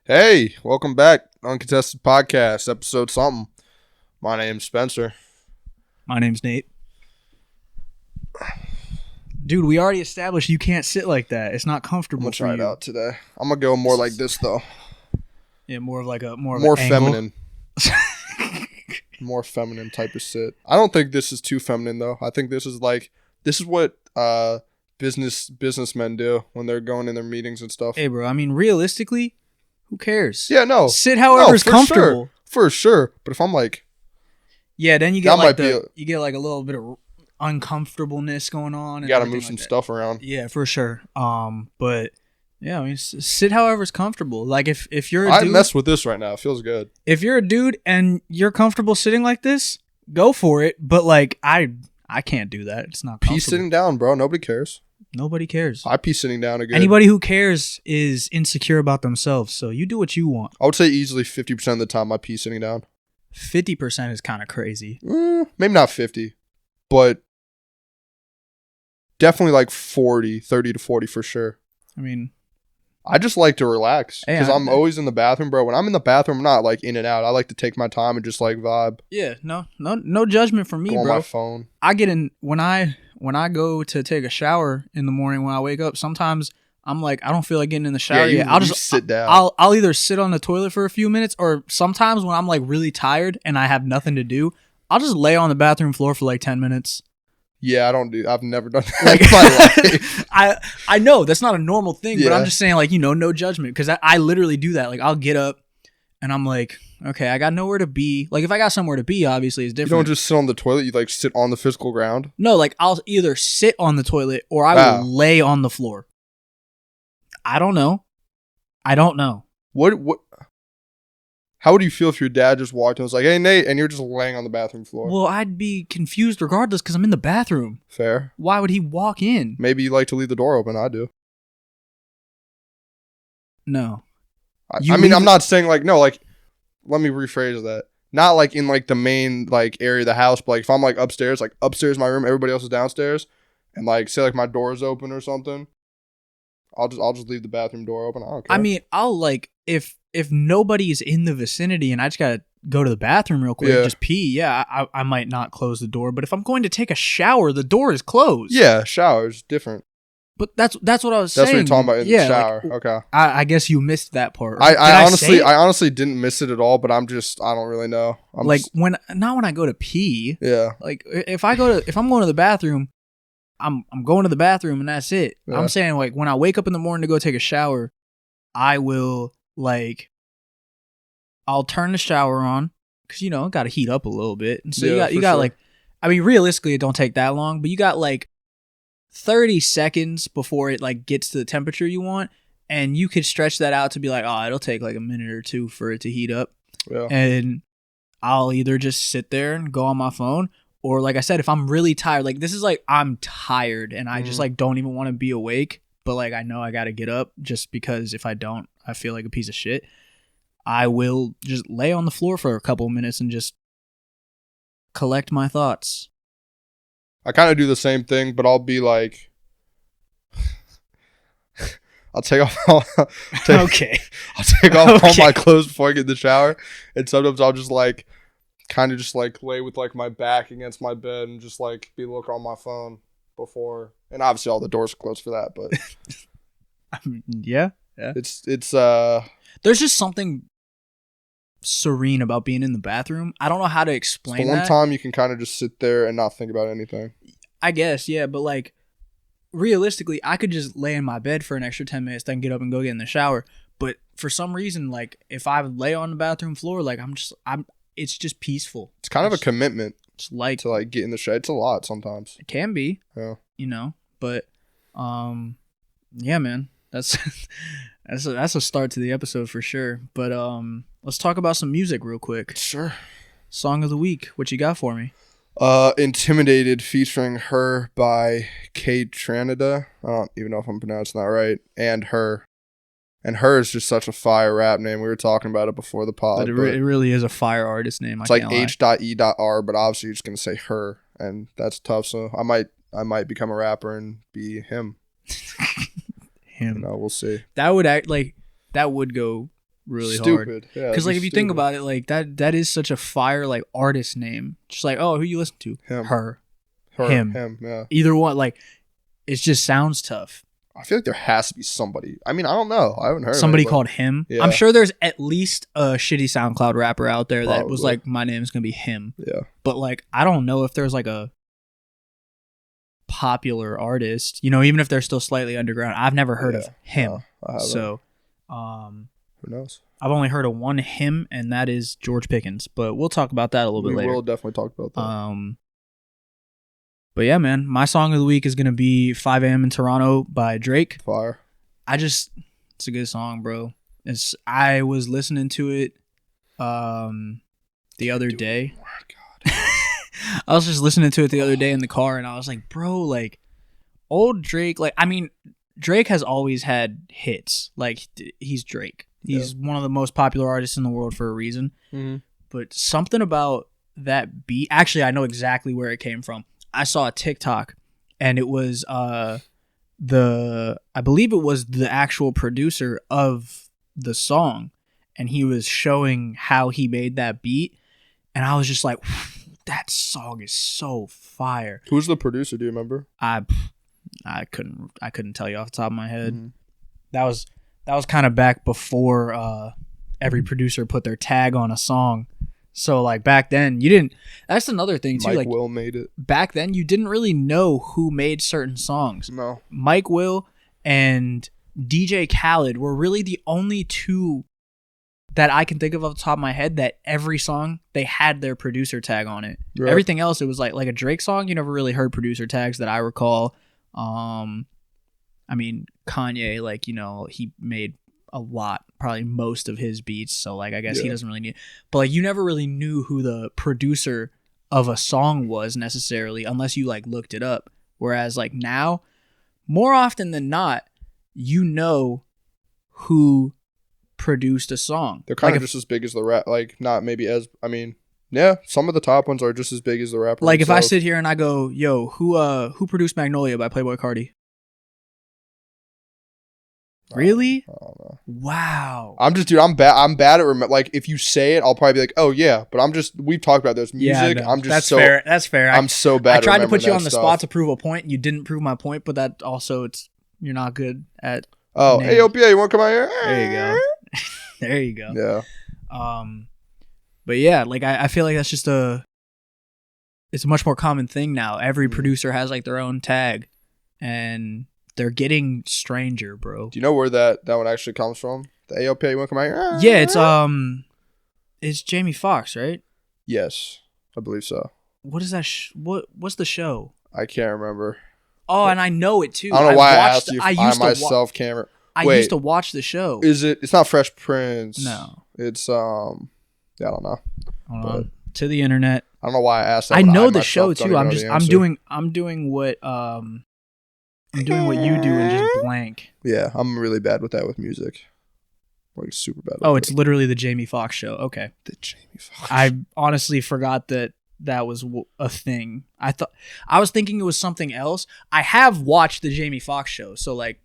Hey, welcome back. Uncontested Podcast, episode something. My name's Spencer. My name's Nate. Dude, we already established you can't sit like that. It's not comfortable I'm for gonna try it out today. I'm gonna go more like this though. Yeah, more feminine. More feminine type of sit. I don't think this is too feminine though. I think this is what businessmen do when they're going in their meetings and stuff. Hey, bro. I mean, realistically, who cares? Yeah, no. Sit however's comfortable. For sure. But if I'm like, yeah, then you get like a little bit of uncomfortableness going on. You gotta move some stuff around. Yeah, for sure. But yeah, I mean, sit however's comfortable. Like if you're a dude, I mess with this right now. It feels good. If you're a dude and you're comfortable sitting like this, go for it. But like I can't do that. It's not comfortable. Pee sitting down, bro. Nobody cares. Nobody cares. I pee sitting down again. Anybody who cares is insecure about themselves. So you do what you want. I would say easily 50% of the time I pee sitting down. 50% is kind of crazy. Maybe not 50, but definitely like 30 to 40 for sure. I mean, I just like to relax because I'm always in the bathroom, bro. When I'm in the bathroom, I'm not like in and out. I like to take my time and just like vibe. Yeah, no judgment from me, Go bro. on my phone. I get in when I go to take a shower in the morning when I wake up. Sometimes I'm like, I don't feel like getting in the shower yet. I'll just sit down. I'll either sit on the toilet for a few minutes, or sometimes when I'm like really tired and I have nothing to do, I'll just lay on the bathroom floor for like 10 minutes. Yeah, I've never done that in my life. I know that's not a normal thing, but I'm just saying, like, no judgment, because I literally do that. Like, I'll get up and I'm like, okay, I got nowhere to be. Like, if I got somewhere to be, obviously it's different. You don't just sit on the toilet, you like sit on the physical ground? No, like I'll either sit on the toilet or I will lay on the floor. I don't know. What How would you feel if your dad just walked in and was like, hey, Nate, and you're just laying on the bathroom floor? Well, I'd be confused regardless because I'm in the bathroom. Fair. Why would he walk in? Maybe you like to leave the door open. I do. No. I mean, I'm not saying like, no, like, let me rephrase that. Not like in like the main like area of the house, but like if I'm like upstairs my room, everybody else is downstairs, and like say like my door is open or something, I'll just leave the bathroom door open. I don't care. I mean, I'll like if nobody's in the vicinity and I just gotta go to the bathroom real quick, just pee. Yeah, I might not close the door, but if I'm going to take a shower, the door is closed. Yeah, shower's different. But that's what I was That's saying. what you're talking about in the shower. Like, okay. I guess you missed that part. I honestly didn't miss it at all, but I don't really know. When I go to pee. Yeah. Like if I'm going to the bathroom, I'm going to the bathroom and that's it. Yeah. I'm saying like when I wake up in the morning to go take a shower, I will I'll turn the shower on because got to heat up a little bit, and so you got like, I mean, realistically it don't take that long, but you got like 30 seconds before it like gets to the temperature you want, and you could stretch that out to be like, oh, it'll take like a minute or two for it to heat up. Yeah. And I'll either just sit there and go on my phone, or like I said, if I'm really tired, like this is like I'm tired and I just like don't even want to be awake, but like I know I got to get up just because if I don't, I feel like a piece of shit. I will just lay on the floor for a couple of minutes and just collect my thoughts. I kind of do the same thing, but I'll be like, I'll take off all my clothes before I get in the shower, and sometimes I'll just like kind of just like lay with like my back against my bed and just like be looking on my phone before, and obviously all the doors are closed for that, but yeah, it's there's just something serene about being in the bathroom. I don't know how to explain that. One time you can kind of just sit there and not think about anything. I guess, yeah, but like realistically, I could just lay in my bed for an extra 10 minutes, then get up and go get in the shower. But for some reason, like if I lay on the bathroom floor, like it's just peaceful. It's kind of a commitment. It's like to like get in the shower. It's a lot sometimes. It can be. Yeah. But yeah, man. That's a start to the episode for sure. But let's talk about some music real quick. Sure. Song of the week. What you got for me? Intimidated featuring Her by Kate Tranada. I don't even know if I'm pronouncing that right. And Her. And Her is just such a fire rap name. We were talking about it before the pod. But it really is a fire artist name. It's like H.E.R, but obviously you're just going to say Her. And that's tough. So I might become a rapper and be him. Him. We'll see. That would go really hard. Stupid. Yeah. Because like if you think about it, like that is such a fire like artist name. Just like, oh, who you listen to? Him. Her. Him. Yeah. Either one. Like it just sounds tough. I feel like there has to be somebody. I mean, I don't know. I haven't heard Somebody of called Him. Yeah. I'm sure there's at least a shitty SoundCloud rapper out there that was Probably. like, my name's gonna be Him. Yeah. But like, I don't know if there's like a popular artist, you know, even if they're still slightly underground. I've never heard of Him. No, I haven't. So, who knows? I've only heard of one Him, and that is George Pickens. But we'll talk about that a little bit later. We will definitely talk about that. But yeah, man, my song of the week is gonna be 5 a.m. in Toronto by Drake. Fire. It's a good song, bro. I was listening to it the other day. Oh my God. I was just listening to it the other day in the car, and I was like, bro, like old Drake, like, I mean, Drake has always had hits. Like, he's Drake. He's one of the most popular artists in the world for a reason. Mm-hmm. But something about that beat, actually, I know exactly where it came from. I saw a TikTok, and it was I believe it was the actual producer of the song, and he was showing how he made that beat, and I was just like, that song is so fire. Who's the producer? Do you remember? I couldn't tell you off the top of my head. Mm-hmm. That was kind of back before every producer put their tag on a song. So like back then you didn't. That's another thing too. Mike like Will made it. Back then you didn't really know who made certain songs. No. Mike Will and DJ Khaled were really the only two that I can think of off the top of my head that every song they had their producer tag on it. Right. Everything else, it was like a Drake song. You never really heard producer tags that I recall. I mean, Kanye, like, you know, he made a lot, probably most of his beats. So like, I guess he doesn't really need, but like, you never really knew who the producer of a song was necessarily unless you like looked it up. Whereas like now, more often than not, you know who produced a song. They're kind like of just as big as the rap. Like, not maybe as, I mean, yeah, some of the top ones are just as big as the rapper. Like themselves. if I sit here and I go, yo, who produced Magnolia by Playboi Carti? Really? I don't know. Wow. I'm bad at like, if you say it, I'll probably be like, oh yeah, but we've talked about this music. No, I'm just that's so fair. That's fair. I'm so bad. I tried to put you that on the stuff. spot to prove a point. You didn't prove my point, but that also you're not good at. Oh, names. hey, OPA, you want to come out here? There you go. There you go. Yeah. But yeah, like I feel like that's just it's a much more common thing now. Every producer has like their own tag, and they're getting stranger, bro. Do you know where that one actually comes from? The AOPA, you want to come out here? Yeah, it's Jamie Foxx, right? Yes, I believe so. What is that? What's the show? I can't remember. Oh, and I know it too. I don't know why I asked you. I used to watch the show. Is it? It's not Fresh Prince. No. It's yeah, I don't know. Hold on. To the internet. I don't know why I asked that. I but know the myself show don't too. even I'm know just the I'm answer. doing what you do and just blank. Yeah, I'm really bad with that with music. Like super bad. Oh, it's literally the Jamie Foxx show. Okay. the Jamie Foxx. I honestly forgot that was a thing. I was thinking it was something else. I have watched the Jamie Foxx show, so like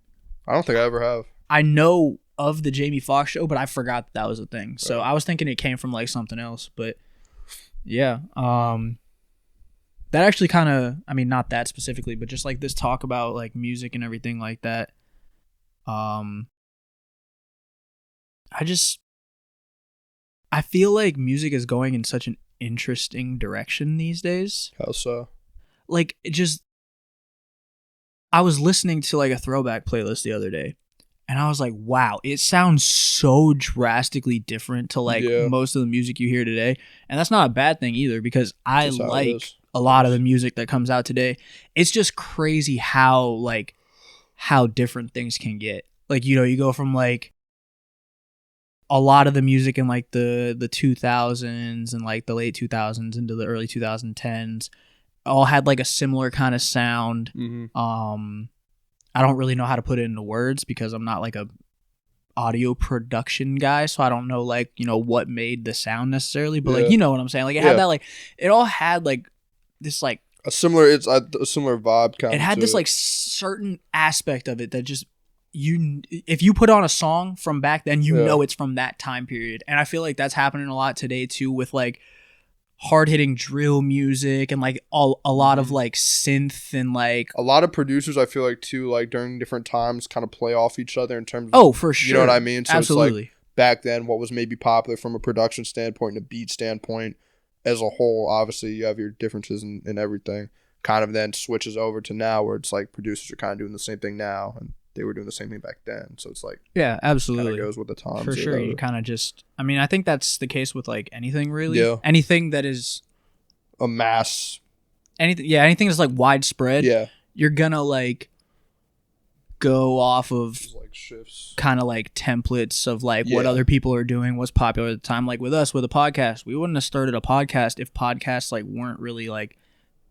I don't think I ever have. I know of the Jamie Foxx show, but I forgot that was a thing. So I was thinking it came from like something else, but yeah. That actually kind of, I mean, not that specifically, but just like this talk about like music and everything like that. I feel like music is going in such an interesting direction these days. How so? Like I was listening to like a throwback playlist the other day, and I was like, wow, it sounds so drastically different to like most of the music you hear today. And that's not a bad thing either, because I like a lot of the music that comes out today. It's just crazy how different things can get. Like, you know, you go from like a lot of the music in like the 2000s and like the late 2000s into the early 2010s all had like a similar kind of sound. Mm-hmm. I don't really know how to put it into words because I'm not like a audio production guy, so I don't know like, you know, what made the sound necessarily, but like, you know what I'm saying? Like it had that like, it all had like this like a similar vibe kind of. It had this like certain aspect of it that just if you put on a song from back then, you Yeah. know it's from that time period. And I feel like that's happening a lot today too, with like hard-hitting drill music and like a lot of like synth and like A lot of producers, I feel like too, like during different times, kind of play off each other in terms of, oh, for sure, you know what I mean? So absolutely. It's like back then, what was maybe popular from a production standpoint and a beat standpoint as a whole, obviously you have your differences in everything, kind of then switches over to now where it's like producers are kind of doing the same thing now and they were doing the same thing back then. So it's like, yeah, absolutely, kind of goes with the times. for sure. You kind of just, I mean, I think that's the case with like anything really. Yeah. Anything that is a mass. anything that's like widespread. Yeah. You're gonna like go off of Like shifts. kind of like templates of like what Yeah. other people are doing, what's popular at the time. Like with us, with a podcast, we wouldn't have started a podcast if podcasts like weren't really like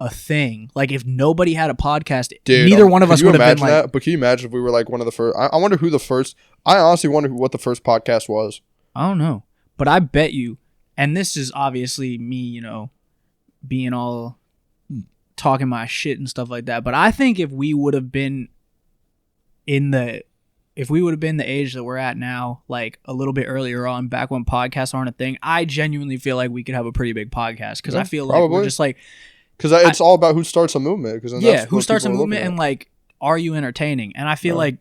a thing. Like if nobody had a podcast, Dude, neither one of could us you would have been imagine like, that? But can you imagine if we were like one of the first? I wonder who the first. I honestly wonder what the first podcast was. I don't know, but I bet you, and this is obviously me, you know, being all talking my shit and stuff like that. But I think if we would have been the age that we're at now, like a little bit earlier on, back when podcasts aren't a thing, I genuinely feel like we could have a pretty big podcast because Yeah, I feel like we're just like, because it's all about who starts a movement. Because yeah, who starts a movement and like, are you entertaining? And I feel like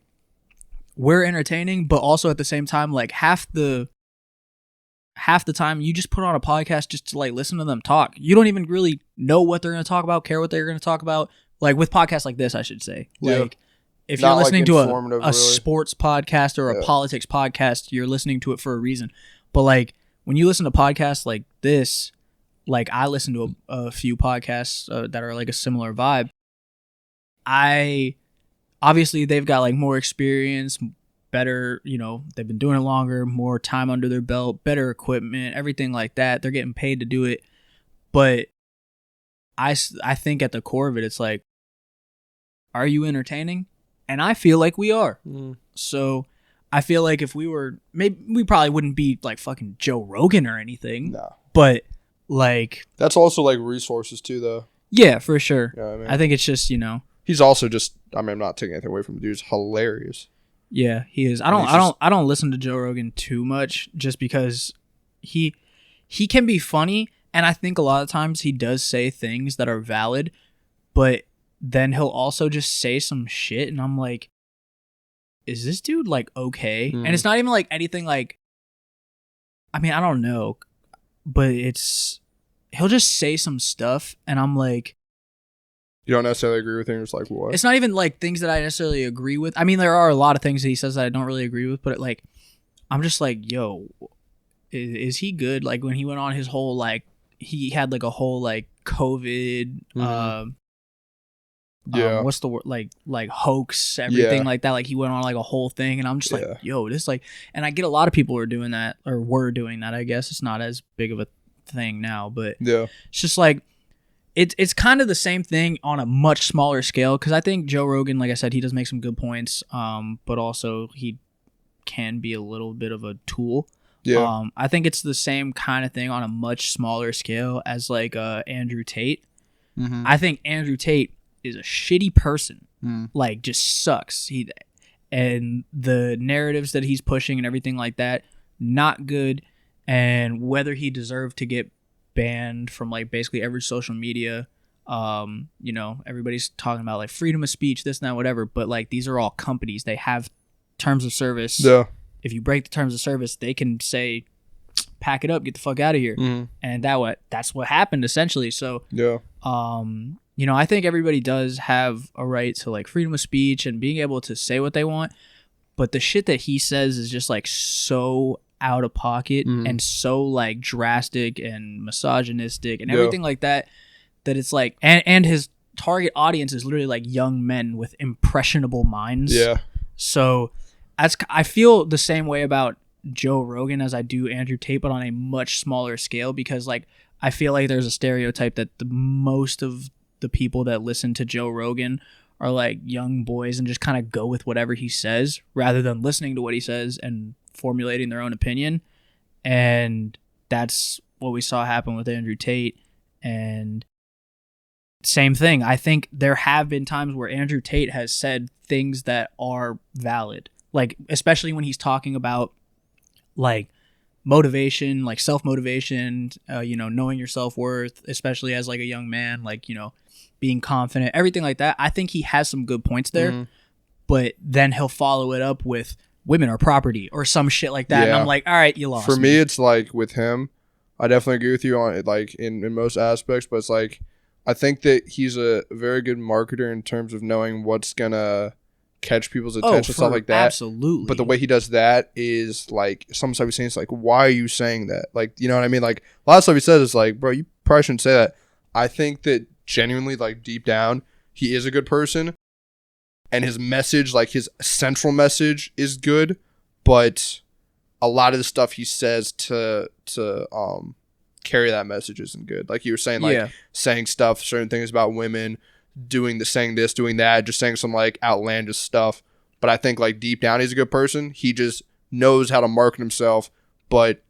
we're entertaining, but also at the same time, like half the time you just put on a podcast just to like listen to them talk. You don't even really know what they're going to talk about, care what they're going to talk about. Like with podcasts like this, I should say. Yeah. Like if Not you're listening like to informative, a really. sports podcast or a politics podcast, you're listening to it for a reason. But like when you listen to podcasts like this, like I listen to a few podcasts that are like a similar vibe. Obviously they've got like more experience, better, you know, they've been doing it longer, more time under their belt, better equipment, everything like that. They're getting paid to do it. But I think at the core of it, it's like, are you entertaining? And I feel like we are. So I feel like if we were, maybe we probably wouldn't be like fucking Joe Rogan or anything. No. But like, That's also like resources too, though. yeah, for sure. You know what I mean? I think it's just, you know, He's also just. I mean, I'm not taking anything away from the dude. He's hilarious. yeah, he is. I don't listen to Joe Rogan too much just because he can be funny, and I think a lot of times he does say things that are valid, but then he'll also just say some shit and I'm like, is this dude like okay? And it's not even like anything like, I mean, I don't know, but he'll just say some stuff and I'm like, You don't necessarily agree with him. It's like what? it's not even like things that I necessarily agree with. I mean, there are a lot of things that he says that I don't really agree with, but like, I'm just like, yo, is he good? Like when he went on his whole, like, he had like a whole like COVID, what's the word? Like hoax, everything like that. Like he went on like a whole thing and I'm just like, yo, this like, and I get a lot of people are doing that or were doing that. I guess it's not as big of a thing now, but it's just like, it's kind of the same thing on a much smaller scale. Cause I think Joe Rogan, like I said, he does make some good points. But also he can be a little bit of a tool. Yeah. I think it's the same kind of thing on a much smaller scale as like Andrew Tate. I think Andrew Tate is a shitty person. Like just sucks. And the narratives that he's pushing and everything like that, not good. And whether he deserved to get banned from like basically every social media, you know, everybody's talking about like freedom of speech, this and that, whatever. But like these are all companies. They have terms of service. Yeah. If you break the terms of service, they can say, pack it up, get the fuck out of here. And that's what happened essentially. So, you know, I think everybody does have a right to like freedom of speech and being able to say what they want. But the shit that he says is just like so out of pocket and so like drastic and misogynistic and everything like that it's like, and his target audience is literally like young men with impressionable minds. So I feel the same way about Joe Rogan as I do Andrew Tate, but on a much smaller scale, because like I feel like there's a stereotype that the most of the people that listen to Joe Rogan are like young boys and just kind of go with whatever he says rather than listening to what he says and formulating their own opinion. And that's what we saw happen with Andrew Tate. And same thing. I think there have been times where Andrew Tate has said things that are valid, like especially when he's talking about like motivation, like self-motivation, knowing your self-worth, especially as like a young man, like, being confident, everything like that. I think he has some good points there, but then he'll follow it up with women or property or some shit like that. Yeah. And I'm like, all right, you lost. For me, it's like with him, I definitely agree with you on it, like in most aspects, but it's like, I think that he's a very good marketer in terms of knowing what's going to catch people's attention, stuff like that. Absolutely. But the way he does that is like, some stuff he's saying, it's like, why are you saying that? Like, you know what I mean? Like, a lot of stuff he says is like, bro, you probably shouldn't say that. I think that genuinely, like, deep down, he is a good person. And his message, like, his central message is good. But a lot of the stuff he says to carry that message isn't good. Like you were saying, like, saying stuff, certain things about women, saying this, doing that, just saying some like outlandish stuff. But I think like deep down he's a good person. He just knows how to market himself, but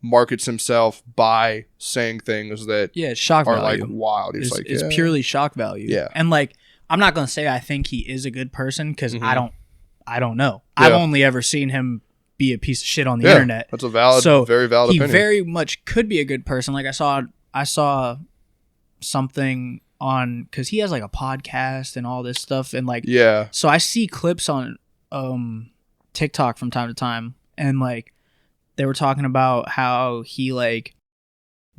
markets himself by saying things that shock are value. Like wild. It's purely shock value. Yeah. And like, I'm not gonna say I think he is a good person because I don't know. Yeah. I've only ever seen him be a piece of shit on the internet. That's a very valid opinion. He very much could be a good person. Like I saw something on, because he has like a podcast and all this stuff, and like so I see clips on TikTok from time to time, and like they were talking about how he like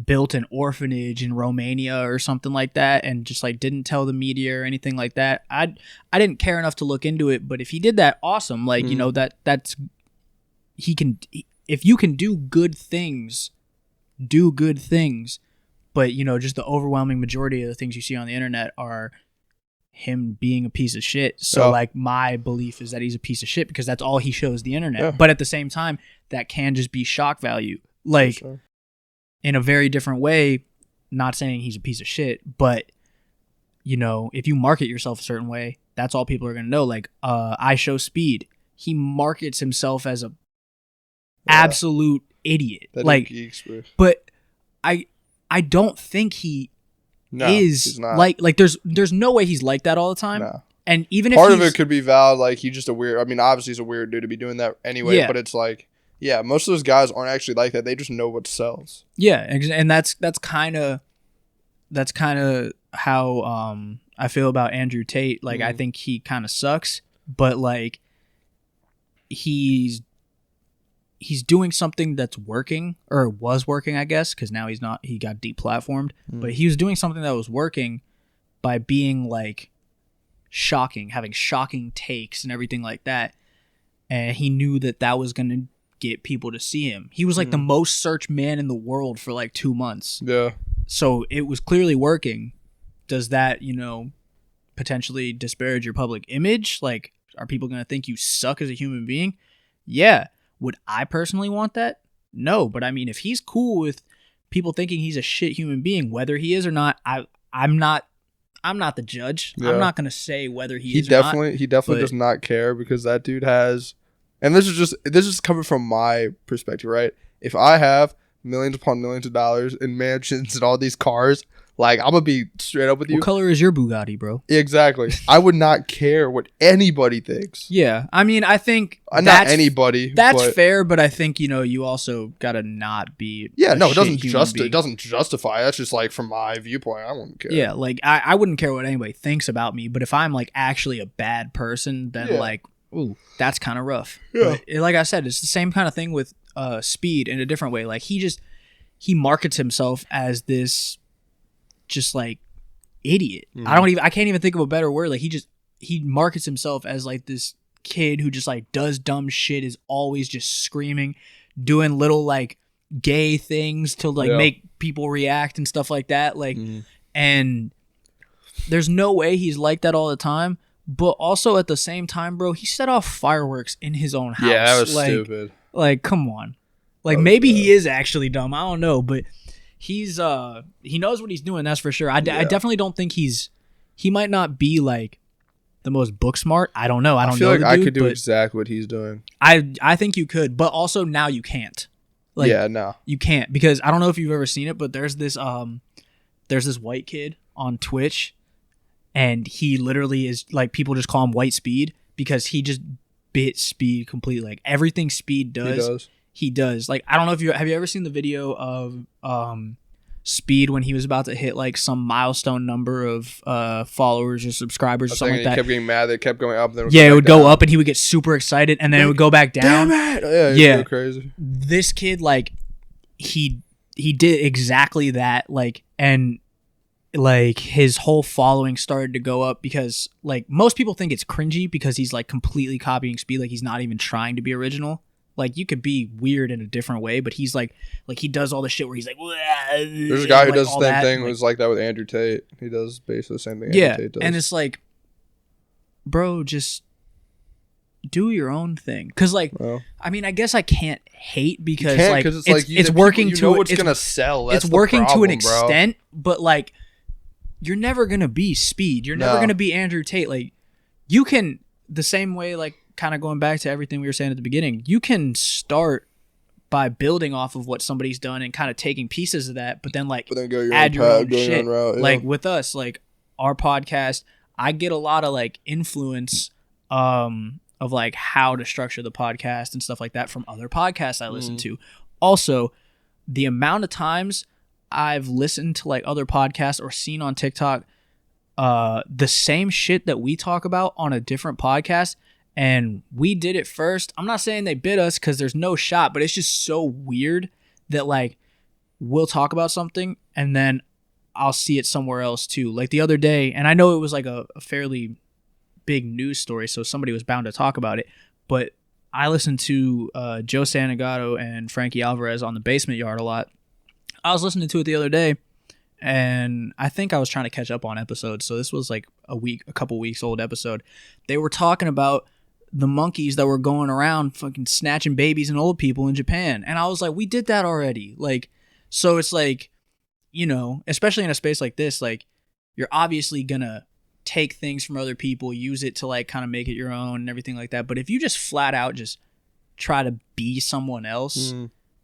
built an orphanage in Romania or something like that, and just like didn't tell the media or anything like that. I didn't care enough to look into it, but if he did that, awesome. Like that's he can. If you can do good things, do good things. But, just the overwhelming majority of the things you see on the internet are him being a piece of shit. So, like, my belief is that he's a piece of shit because that's all he shows the internet. Yeah. But at the same time, that can just be shock value. Like, in a very different way, not saying he's a piece of shit, but, if you market yourself a certain way, that's all people are going to know. Like, I Show Speed. He markets himself as a absolute idiot. Like, but I don't think he is like there's no way he's like that all the time. No. And even if part of it could be valid, like he's just a weird. I mean, obviously he's a weird dude to be doing that anyway. Yeah. But it's like, most of those guys aren't actually like that. They just know what sells. Yeah, and that's kind of how I feel about Andrew Tate. Like I think he kind of sucks, but like he's doing something that's working, or was working, I guess, because now he's not. He got deplatformed, but he was doing something that was working by being like shocking, having shocking takes and everything like that. And he knew that was going to get people to see him. He was like the most searched man in the world for like 2 months. Yeah. So it was clearly working. Does that, potentially disparage your public image? Like, are people going to think you suck as a human being? Yeah. Would I personally want that? No, but I mean, if he's cool with people thinking he's a shit human being, whether he is or not, I'm not the judge. Yeah. I'm not gonna say whether he is or not. He definitely does not care, because that dude has, and this is coming from my perspective, right? If I have millions upon millions of dollars in mansions and all these cars, like, I'm gonna be straight up with you. What color is your Bugatti, bro? Exactly. I would not care what anybody thinks. Yeah, I mean, I think not anybody. That's fair, but I think you also gotta not be. Yeah, no, it doesn't justify. That's just like from my viewpoint. I wouldn't care. Yeah, like I wouldn't care what anybody thinks about me, but if I'm like actually a bad person, then like, ooh, that's kind of rough. Yeah. But like I said, it's the same kind of thing with Speed in a different way. Like he markets himself as this just like idiot. I can't even think of a better word. Like he markets himself as like this kid who just like does dumb shit, is always just screaming, doing little like gay things to like make people react and stuff like that. Like, and there's no way he's like that all the time. But also at the same time, bro, he set off fireworks in his own house. Yeah, that was stupid. Like, come on. Like, maybe he is actually dumb. I don't know, but he knows what he's doing, that's for sure. I definitely don't think he might not be like the most book smart. I don't know. I feel like I could do exactly what he's doing. I think you could, but also now you can't. Like, no. You can't, because I don't know if you've ever seen it, but there's this there's this white kid on Twitch, and he literally is like, people just call him White Speed because he just bit Speed completely. Like everything Speed does, he does. Like, I don't know if have you ever seen the video of Speed when he was about to hit like some milestone number of followers or subscribers or something like that. He kept getting mad. It kept going up. And then it would go up, and he would get super excited, and then it would go back down. Damn it! Yeah, crazy. This kid, like, he did exactly that, like, and like his whole following started to go up because like most people think it's cringy because he's like completely copying Speed, like he's not even trying to be original. Like, you could be weird in a different way, but he's like he does all the shit where he's like, there's a guy who does the same thing. It was like that with Andrew Tate. He does basically the same thing Andrew Tate does. And it's like, bro, just do your own thing. Because, like, I mean, I guess I can't hate because, like, it's working to... what's going to sell. It's working to an extent, but, like, you're never going to be Speed. You're never going to be Andrew Tate. Like, you can... The same way, like, kind of going back to everything we were saying at the beginning, you can start by building off of what somebody's done and kind of taking pieces of that, but then go add your own shit. Route, like with us, like our podcast, I get a lot of like influence of like how to structure the podcast and stuff like that from other podcasts I listen to. Also, the amount of times I've listened to like other podcasts or seen on TikTok the same shit that we talk about on a different podcast, and we did it first. I'm not saying they bid us because there's no shot, but it's just so weird that like we'll talk about something and then I'll see it somewhere else too. Like the other day, and I know it was like a fairly big news story, so somebody was bound to talk about it, but I listened to Joe Santagato and Frankie Alvarez on the Basement Yard a lot. I was listening to it the other day, and I think I was trying to catch up on episodes, so this was like a couple weeks old episode. They were talking about the monkeys that were going around fucking snatching babies and old people in Japan. And I was like, we did that already. Like, so it's like, you know, especially in a space like this, like you're obviously gonna take things from other people, use it to like kind of make it your own and everything like that. But if you just flat out just try to be someone else,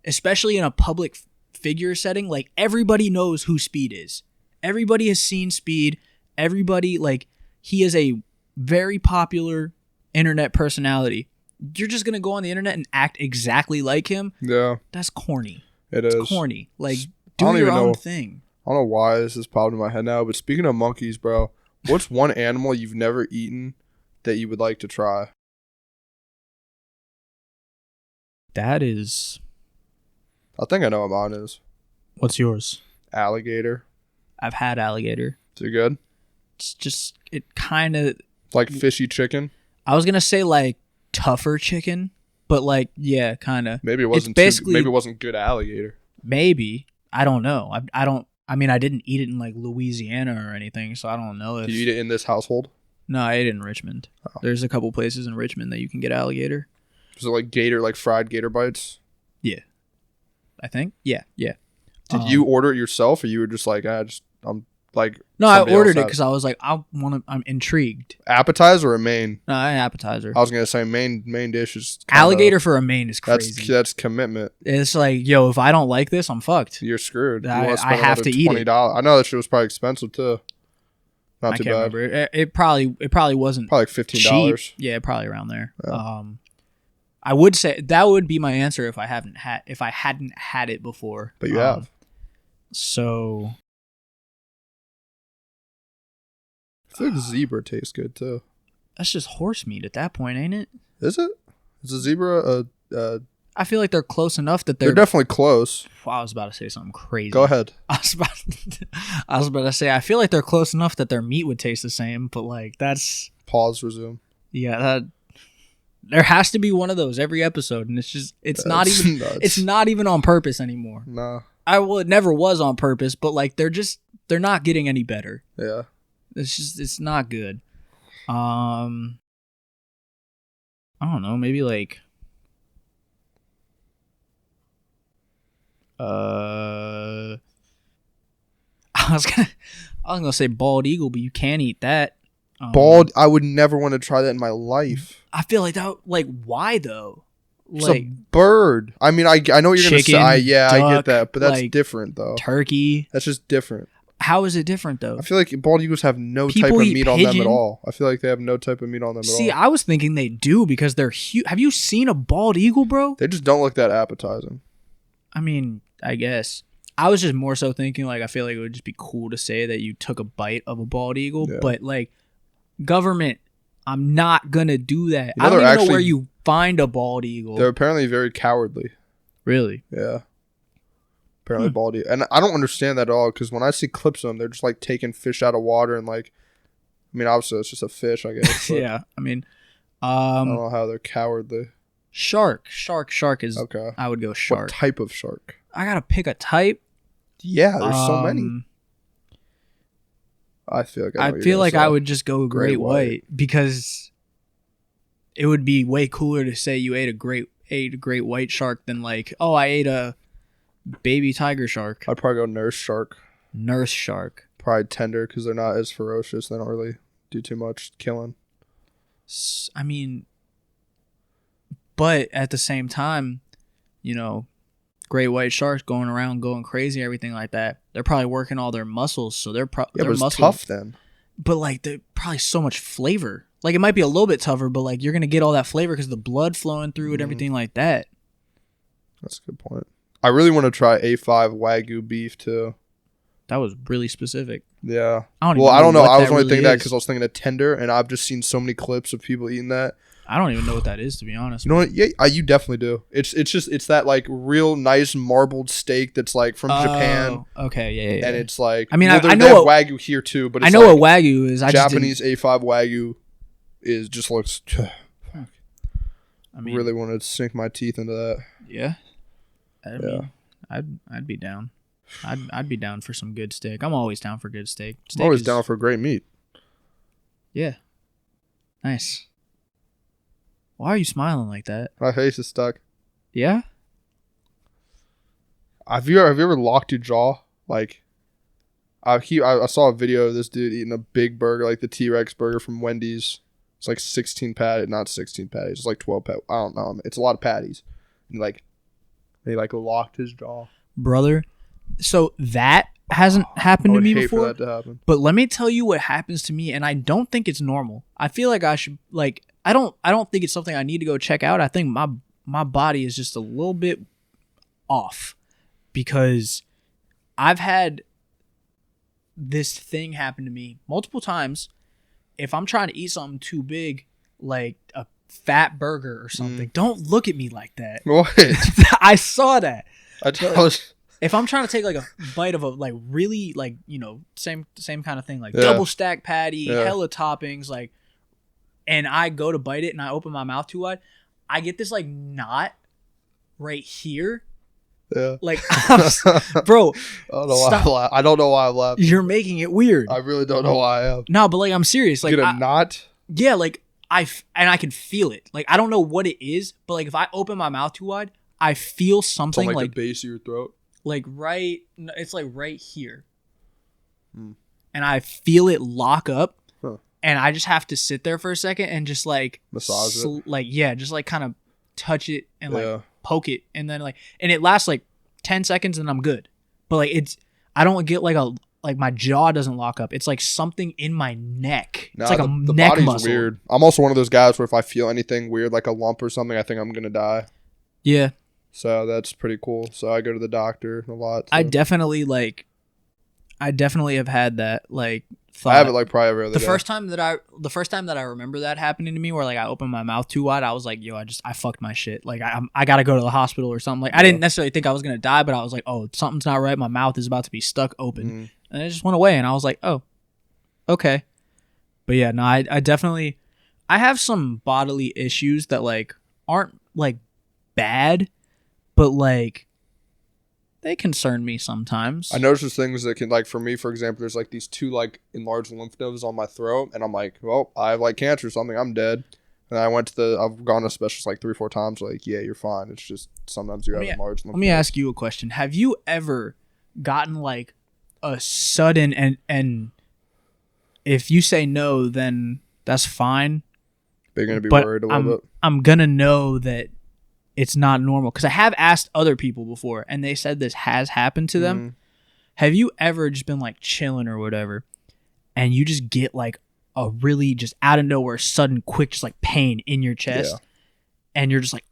especially in a public figure setting, like everybody knows who Speed is. Everybody has seen Speed. Everybody, like, he is a very popular internet personality. You're just gonna go on the internet and act exactly like him? Yeah. That's corny. It's corny. Like, do your own thing. I don't know why this is popping in my head now, but speaking of monkeys, bro, what's one animal you've never eaten that you would like to try? That is... I think I know what mine is. What's yours? Alligator. I've had alligator. Is it good? It's just... It kind of... Like fishy chicken? I was gonna say like tougher chicken, but like yeah, kind of. Maybe it wasn't. Maybe it wasn't good alligator. Maybe I don't know. I don't. I mean, I didn't eat it in like Louisiana or anything, so I don't know if. Did you eat it in this household? No, I ate it in Richmond. Oh. There's a couple places in Richmond that you can get alligator. Was it like gator, like fried gator bites? Yeah, I think. Yeah. Did you order it yourself, or you were just like, I'm like. No, I ordered it because I was like, I'm intrigued. Appetizer or main? No, an appetizer. I was gonna say main dish is alligator for a main is crazy. That's commitment. It's like, yo, if I don't like this, I'm fucked. You're screwed. I have to eat it. I know that shit was probably expensive too. Not too bad. Remember. It probably wasn't. Probably like $15. Yeah, probably around there. Yeah. I would say that would be my answer if I hadn't had it before. But you have. So. I feel like zebra tastes good too. That's just horse meat at that point, ain't it? Is it? Is a zebra I feel like they're close enough that they're definitely close. Well, I was about to say something crazy. Go ahead. I was about to say I feel like they're close enough that their meat would taste the same, but like that's pause. Resume. Yeah, there has to be one of those every episode, and it's not even on purpose anymore. No. It never was on purpose, but like they're not getting any better. Yeah. It's not good. I don't know, maybe like I was gonna say bald eagle, but you can't eat that. Bald, I would never want to try that in my life. I feel like that. Like, why though? It's like, a bird. I mean, I know what you're chicken, gonna say. I get that, but that's like different though. Turkey. That's just different. How is it different though? I feel like bald eagles have no People type of eat meat on them pigeon. at all. I feel like they have no type of meat on them at all. See, I was thinking they do because they're huge. Have you seen a bald eagle, bro? They just don't look that appetizing. I mean, I guess. I was just more so thinking, like, I feel like it would just be cool to say that you took a bite of a bald eagle, but, like, government, I'm not going to do that. I don't even know where you find a bald eagle. They're apparently very cowardly. Really? Yeah. Apparently bald eagle. And I don't understand that at all, because when I see clips of them, they're just, like, taking fish out of water and, like, I mean, obviously, it's just a fish, I guess. Yeah, I mean, I don't know how they're cowardly. Shark is, okay. I would go shark. What type of shark? I got to pick a type. Yeah, there's so many. I feel like I would just go great white because it would be way cooler to say you ate a great white shark than like, oh, I ate a baby tiger shark. I'd probably go nurse shark. Nurse shark. Probably tender because they're not as ferocious. They don't really do too much killing. I mean, but at the same time, you know, great white sharks going around going crazy, everything like that. They're probably working all their muscles, so they're but it's tough then. But like, they're probably so much flavor. Like, it might be a little bit tougher, but like, you're gonna get all that flavor because the blood flowing through and everything like that. That's a good point. I really want to try A5 Wagyu beef too. That was really specific. Yeah. I don't know. I was only thinking that because I was thinking of tender, and I've just seen so many clips of people eating that. I don't even know what that is, to be honest. You know what? Yeah, you definitely do. It's that like real nice marbled steak that's like from Japan. Okay, yeah. And it's like, I mean, I know what Wagyu here too, but it's I know like what Wagyu is. Japanese A5 Wagyu just looks. I mean, really want to sink my teeth into that. Yeah. I mean, I'd be down. I'd be down for some good steak. I'm always down for good steak. I'm always down for great meat. Yeah. Nice. Why are you smiling like that? My face is stuck. Yeah? Have you ever locked your jaw? Like, I saw a video of this dude eating a big burger, like the T-Rex burger from Wendy's. It's like 16 patties, not 16 patties. It's like 12 patties. I don't know. It's a lot of patties. And he locked his jaw. Brother, so that hasn't happened to me before. For that to happen. But let me tell you what happens to me, and I don't think it's normal. I feel like I should, like, I don't think it's something I need to go check out. I think my body is just a little bit off because I've had this thing happen to me multiple times. If I'm trying to eat something too big, like a fat burger or something, don't look at me like that. What? I saw that. was. If I'm trying to take like a bite of a like really like, you know, same kind of thing, like double stack patty, hella toppings, like, and I go to bite it and I open my mouth too wide, I get this like knot right here. Yeah. Like, bro, I don't know why I'm laughing. You're making it weird. I really don't know why I am. No, but like, I'm serious. Like, get a knot? Yeah, like I can feel it. Like, I don't know what it is, but like if I open my mouth too wide, I feel something it's on, like the base of your throat. Like it's like right here. And I feel it lock up. And I just have to sit there for a second and just like massage it. Like, yeah, just like kind of touch it and like poke it. And then like, and it lasts like 10 seconds and I'm good. But like I don't get like my jaw doesn't lock up. It's like something in my neck. It's like the neck body's muscle. Weird. I'm also one of those guys where if I feel anything weird, like a lump or something, I think I'm going to die. Yeah. So that's pretty cool. So I go to the doctor a lot. So. I definitely have had that like thought. I have it like probably every other day. The first time that I remember that happening to me, where like I opened my mouth too wide, I was like, yo, I fucked my shit. Like I gotta go to the hospital or something. Like I didn't necessarily think I was gonna die, but I was like, oh, something's not right. My mouth is about to be stuck open, and it just went away. And I was like, oh, okay. But yeah, no, I definitely have some bodily issues that like aren't like bad, but like they concern me sometimes. I notice there's things that can, like, for me, for example, there's like these 2 like enlarged lymph nodes on my throat, and I'm like, well, I have like cancer or something, I'm dead. And I've gone to specialists like 3 or 4 times, like, yeah, you're fine. It's just sometimes you have enlarged lymph nodes. Let me ask you a question. Have you ever gotten like a sudden, and if you say no, then that's fine. But you're gonna be worried a little bit. I'm gonna know that it's not normal because I have asked other people before and they said this has happened to them, Have you ever just been like chilling or whatever, and you just get like a really just out of nowhere, sudden, quick, just like pain in your chest, and you're just like,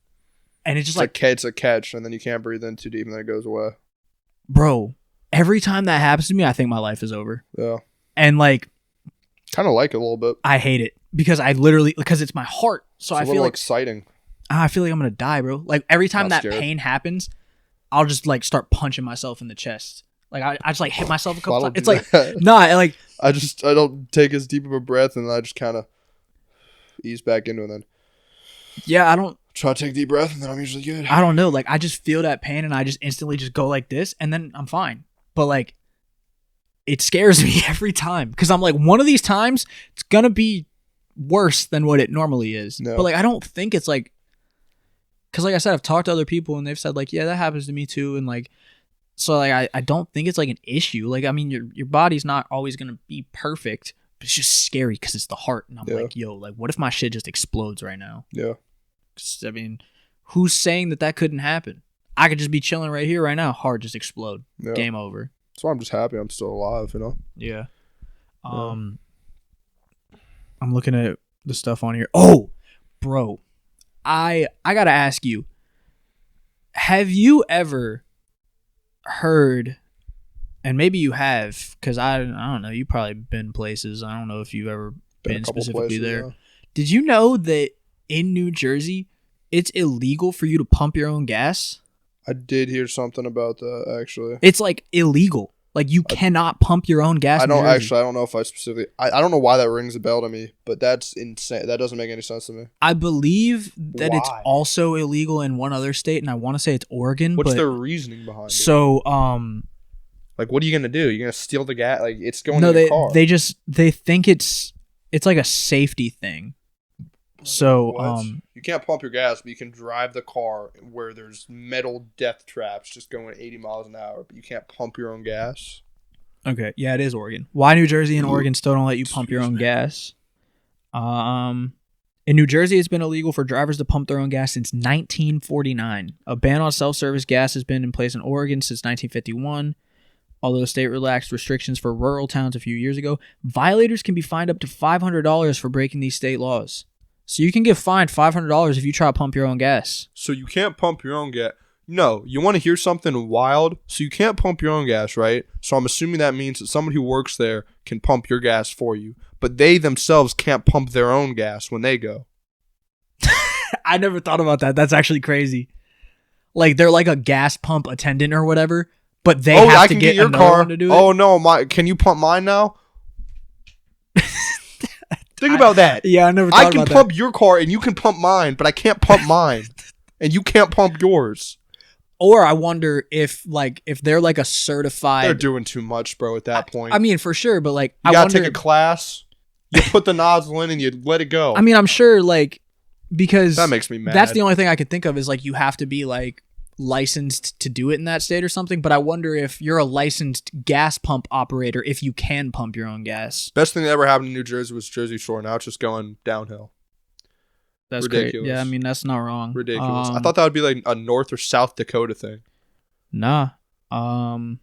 and it's just like it's a catch, and then you can't breathe in too deep, and then it goes away. Bro, every time that happens to me, I think my life is over. Yeah, and like, kind of like it a little bit. I hate it because because it's my heart, so I feel like exciting. I feel like I'm gonna die, bro. Like every time Not that scared. pain happens, I'll just like start punching myself in the chest. Like I just like hit myself a couple times. It's like like I don't take as deep of a breath, and I just kind of ease back into it. And then I don't try to take a deep breath, and then I'm usually good. I don't know. Like I just feel that pain, and I just instantly just go like this, and then I'm fine. But like, it scares me every time because I'm like, one of these times it's gonna be worse than what it normally is. No. But like, I don't think it's like, because like I said, I've talked to other people, and they've said like, yeah, that happens to me too, and like. So like I don't think it's like an issue. Like I mean your body's not always gonna be perfect, but it's just scary because it's the heart. And I'm like, yo, like what if my shit just explodes right now? Yeah. I mean, who's saying that couldn't happen? I could just be chilling right here right now. Heart just explode. Yeah. Game over. So I'm just happy I'm still alive. You know. Yeah. I'm looking at the stuff on here. Oh, bro, I gotta ask you. Have you ever heard, and maybe you have, because I don't know, you've probably been places. I don't know if you've ever been specifically places, there. Yeah. Did you know that in New Jersey, it's illegal for you to pump your own gas? I did hear something about that, actually. It's like illegal. Like you cannot pump your own gas. I don't know if I specifically. I don't know why that rings a bell to me, but that's insane. That doesn't make any sense to me. I believe that it's also illegal in one other state, and I want to say it's Oregon. What's their reasoning behind it? So, like, what are you gonna do? You're gonna steal the gas? Like, it's going in your car. They think it's like a safety thing. So, you can't pump your gas, but you can drive the car where there's metal death traps just going 80 miles an hour, but you can't pump your own gas. Okay, yeah, it is Oregon. Why New Jersey and Oregon still don't let you pump your own gas? In New Jersey, it's been illegal for drivers to pump their own gas since 1949. A ban on self-service gas has been in place in Oregon since 1951. Although the state relaxed restrictions for rural towns a few years ago, violators can be fined up to $500 for breaking these state laws. So you can get fined $500 if you try to pump your own gas. So you can't pump your own gas. No, you want to hear something wild? So you can't pump your own gas, right? So I'm assuming that means that somebody who works there can pump your gas for you. But they themselves can't pump their own gas when they go. I never thought about that. That's actually crazy. Like they're like a gas pump attendant or whatever, but they have to get your car to do it. Oh no, can you pump mine now? Think about that. Yeah, I never thought about that. I can pump your car and you can pump mine, but I can't pump mine. And you can't pump yours. Or I wonder if they're like a certified... They're doing too much, bro, at that point. I mean, for sure, but like... You gotta take a class, you put the nozzle in and you let it go. I mean, I'm sure like... Because... That makes me mad. That's the only thing I could think of is like you have to be like licensed to do it in that state or something, but I wonder if you're a licensed gas pump operator if you can pump your own gas. Best thing that ever happened in New Jersey was Jersey Shore. Now it's just going downhill. That's ridiculous. Great. Yeah, I mean that's not wrong. Ridiculous. I thought that would be like a North or South Dakota thing. Nah. I'm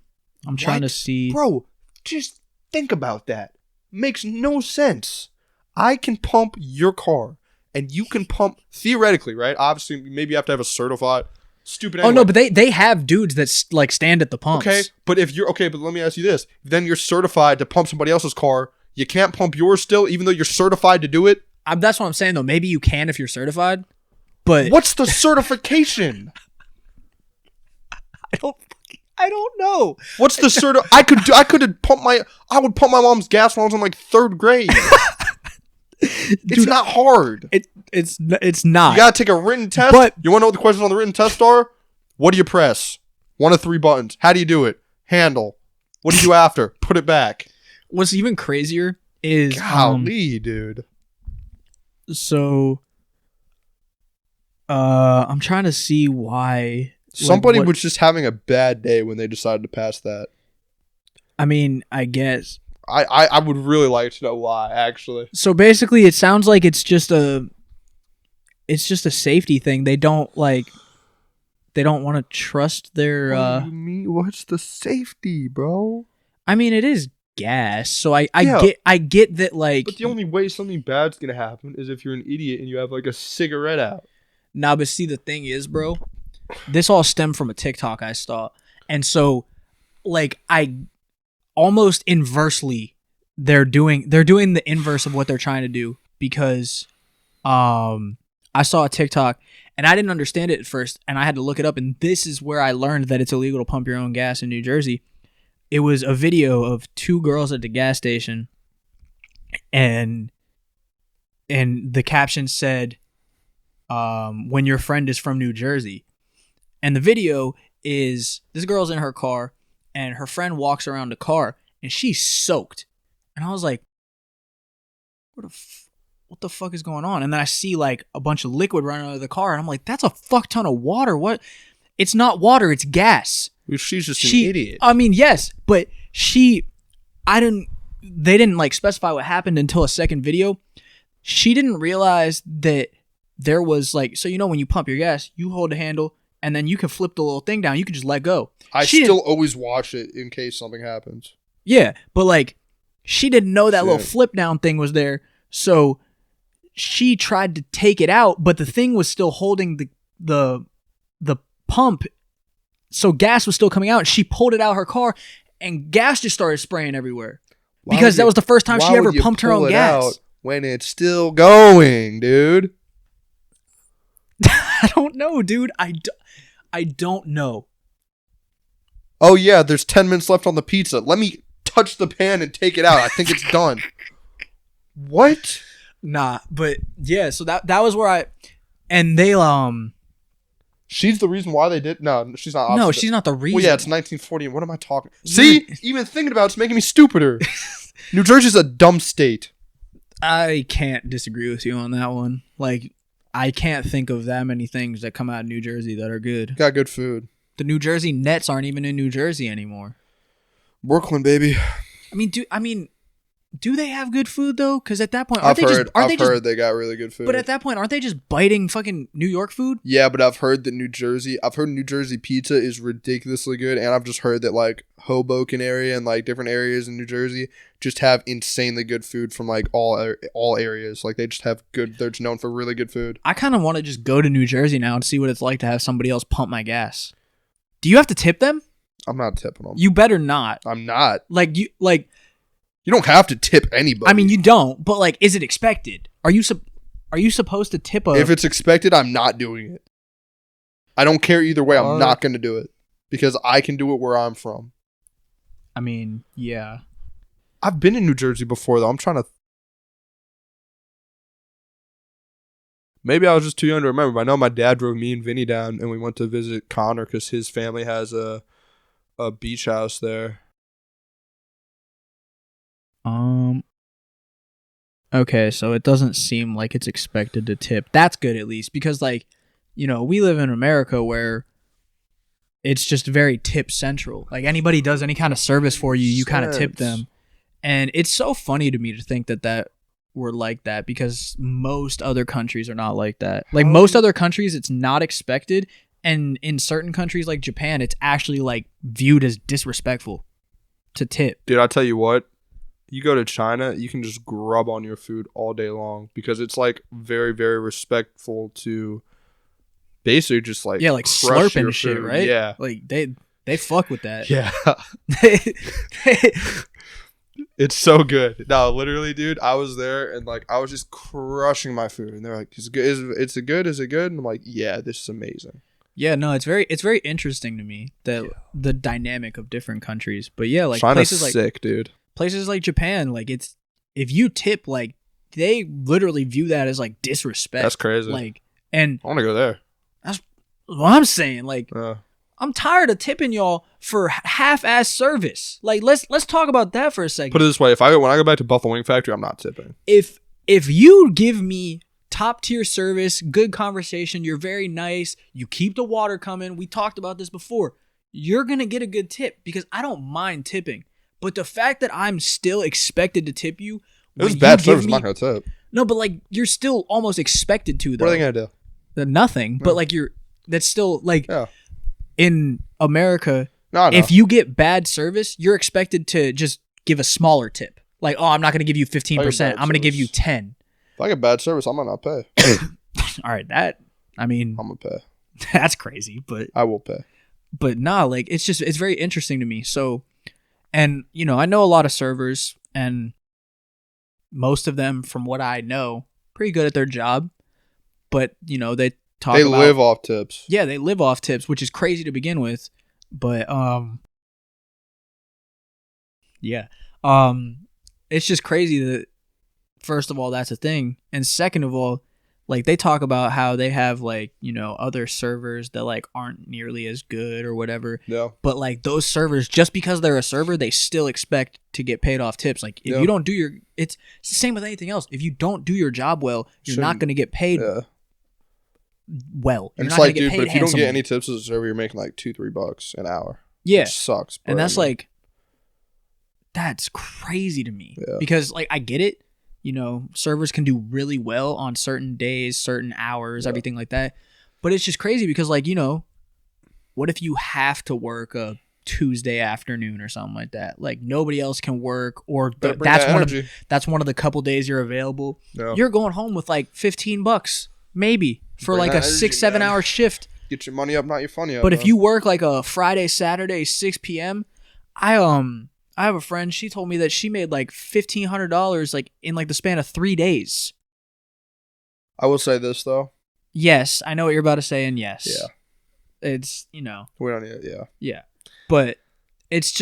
trying to see. Bro, just think about that. Makes no sense. I can pump your car and you can pump theoretically, right? Obviously, maybe you have to have a certified stupid anyway. Oh no, but they have dudes that like stand at the pumps. Okay, but but let me ask you this. Then you're certified to pump somebody else's car. You can't pump yours still, even though you're certified to do it? That's what I'm saying though. Maybe you can if you're certified, but what's the certification? I don't know. What's the I would pump my mom's gas when I was in like 3rd grade. It's not hard. It's not. You gotta take a written test. But you want to know what the questions on the written test are? What do you press? 1 of 3 buttons. How do you do it? Handle. What do you do after? Put it back. What's even crazier is golly, dude. So, I'm trying to see why somebody was just having a bad day when they decided to pass that. I mean, I guess. I would really like to know why, actually. So basically, it sounds like it's just a safety thing. They don't like they don't want to trust their. What do you mean? What's the safety, bro? I mean, it is gas, so I Yeah. get that, like. But the only way something bad's gonna happen is if you're an idiot and you have like a cigarette out. Nah, but see, the thing is, bro, this all stemmed from a TikTok I saw, and so, like, I almost inversely, they're doing the inverse of what they're trying to do, because, I saw a TikTok and I didn't understand it at first, and I had to look it up, and this is where I learned that it's illegal to pump your own gas in New Jersey. It was a video of two girls at the gas station, and the caption said, when your friend is from New Jersey. And the video is this girl's in her car, and her friend walks around the car, and she's soaked. And I was like, what the fuck is going on? And then I see like a bunch of liquid running out of the car, and I'm like, that's a fuck ton of water. What? It's not water, it's gas. She's just an idiot. I mean, yes, but they didn't like specify what happened until a second video. She didn't realize that there was like, so when you pump your gas, you hold the handle and then you can flip the little thing down. You can just let go. I still always watch it in case something happens. Yeah, but like she didn't know that little flip down thing was there. So she tried to take it out, but the thing was still holding the pump. So gas was still coming out. She pulled it out of her car and gas just started spraying everywhere. Because that was the first time she ever pumped her own gas. When it's still going, dude. I don't know, dude. I don't know. Oh, yeah, there's 10 minutes left on the pizza. Let me touch the pan and take it out. I think it's done. What? Nah, but yeah, so that was where and they She's the reason why they did. No, she's not. No, she's not the reason. Well, yeah, it's 1940. What am I talking? See, even thinking about it's making me stupider. New Jersey's a dumb state. I can't disagree with you on that one. Like, I can't think of that many things that come out of New Jersey that are good. Got good food. The New Jersey Nets aren't even in New Jersey anymore. Brooklyn, baby. Do they have good food though? Because at that point, I've heard they got really good food. But at that point, aren't they just biting fucking New York food? Yeah, but I've heard New Jersey pizza is ridiculously good, and I've just heard that like Hoboken area and like different areas in New Jersey just have insanely good food from like all areas. Like they just have good. They're just known for really good food. I kind of want to just go to New Jersey now and see what it's like to have somebody else pump my gas. Do you have to tip them? I'm not tipping them. You better not. I'm not. You don't have to tip anybody. I mean, you don't, but like, is it expected? Are you supposed to tip If it's expected, I'm not doing it. I don't care either way. I'm not going to do it because I can do it where I'm from. I mean, yeah. I've been in New Jersey before, though. I'm trying to... Maybe I was just too young to remember, but I know my dad drove me and Vinny down, and we went to visit Connor because his family has a beach house there. Okay, so it doesn't seem like it's expected to tip. That's good at least, because like, we live in America where it's just very tip central. Like anybody does any kind of service for you, you kind of tip them. And it's so funny to me to think that we're like that, because most other countries are not like that. Like most other countries, it's not expected. And in certain countries like Japan, it's actually like viewed as disrespectful to tip. Dude, I'll tell you what. You go to China, you can just grub on your food all day long because it's like very, very respectful to basically just like slurping shit, right? Yeah, like they fuck with that. Yeah, it's so good. No, literally, dude, I was there and like I was just crushing my food, and they're like, "Is it good? Is it good?" And I'm like, "Yeah, this is amazing." Yeah, no, it's very interesting to me that the dynamic of different countries. But yeah, like China's places like sick, dude. Places like Japan, like if you tip, like they literally view that as like disrespect. That's crazy. Like, and I want to go there. That's what I'm saying. Like, I'm tired of tipping y'all for half-ass service. Like, let's talk about that for a second. Put it this way: when I go back to Buffalo Wing Factory, I'm not tipping. If you give me top tier service, good conversation, you're very nice, you keep the water coming. We talked about this before. You're gonna get a good tip because I don't mind tipping. But the fact that I'm still expected to tip you... It was bad service, I'm not going to tip. No, but like, you're still almost expected to, though. What are they going to do? Nothing. But like, that's still like... Yeah. in America, No. if you get bad service, you're expected to just give a smaller tip. Like, oh, I'm not going to give you 15%. I'm going to give you 10. If I get bad service, I might not pay. All right, I'm gonna pay. That's crazy, but I will pay. But nah, like it's very interesting to me. So, and I know a lot of servers, and most of them, from what I know, pretty good at their job. But they live off tips. Yeah, they live off tips, which is crazy to begin with. But it's just crazy that first of all that's a thing, and second of all, like they talk about how they have like other servers that like aren't nearly as good or whatever. Yeah. But like those servers, just because they're a server, they still expect to get paid off tips. Like if you don't do it's the same with anything else. If you don't do your job well, you're not going to get paid. Well, and it's like, dude, but if you don't get any tips as a server, you're making like $2-3 an hour. Yeah, which sucks. And that's like, that's crazy to me because like I get it. Servers can do really well on certain days, certain hours, everything like that. But it's just crazy because like what if you have to work a Tuesday afternoon or something like that? Like nobody else can work, or that's one of the couple days you're available. Yeah. You're going home with like $15 maybe for like a 6-7 hour shift. Get your money up, not your funny up. But if you work like a Friday, Saturday, 6 p.m., I have a friend, she told me that she made like $1,500 like in like the span of 3 days. I will say this though. Yes, I know what you're about to say, and yes. Yeah. It's, we don't need it, yeah. Yeah. But it's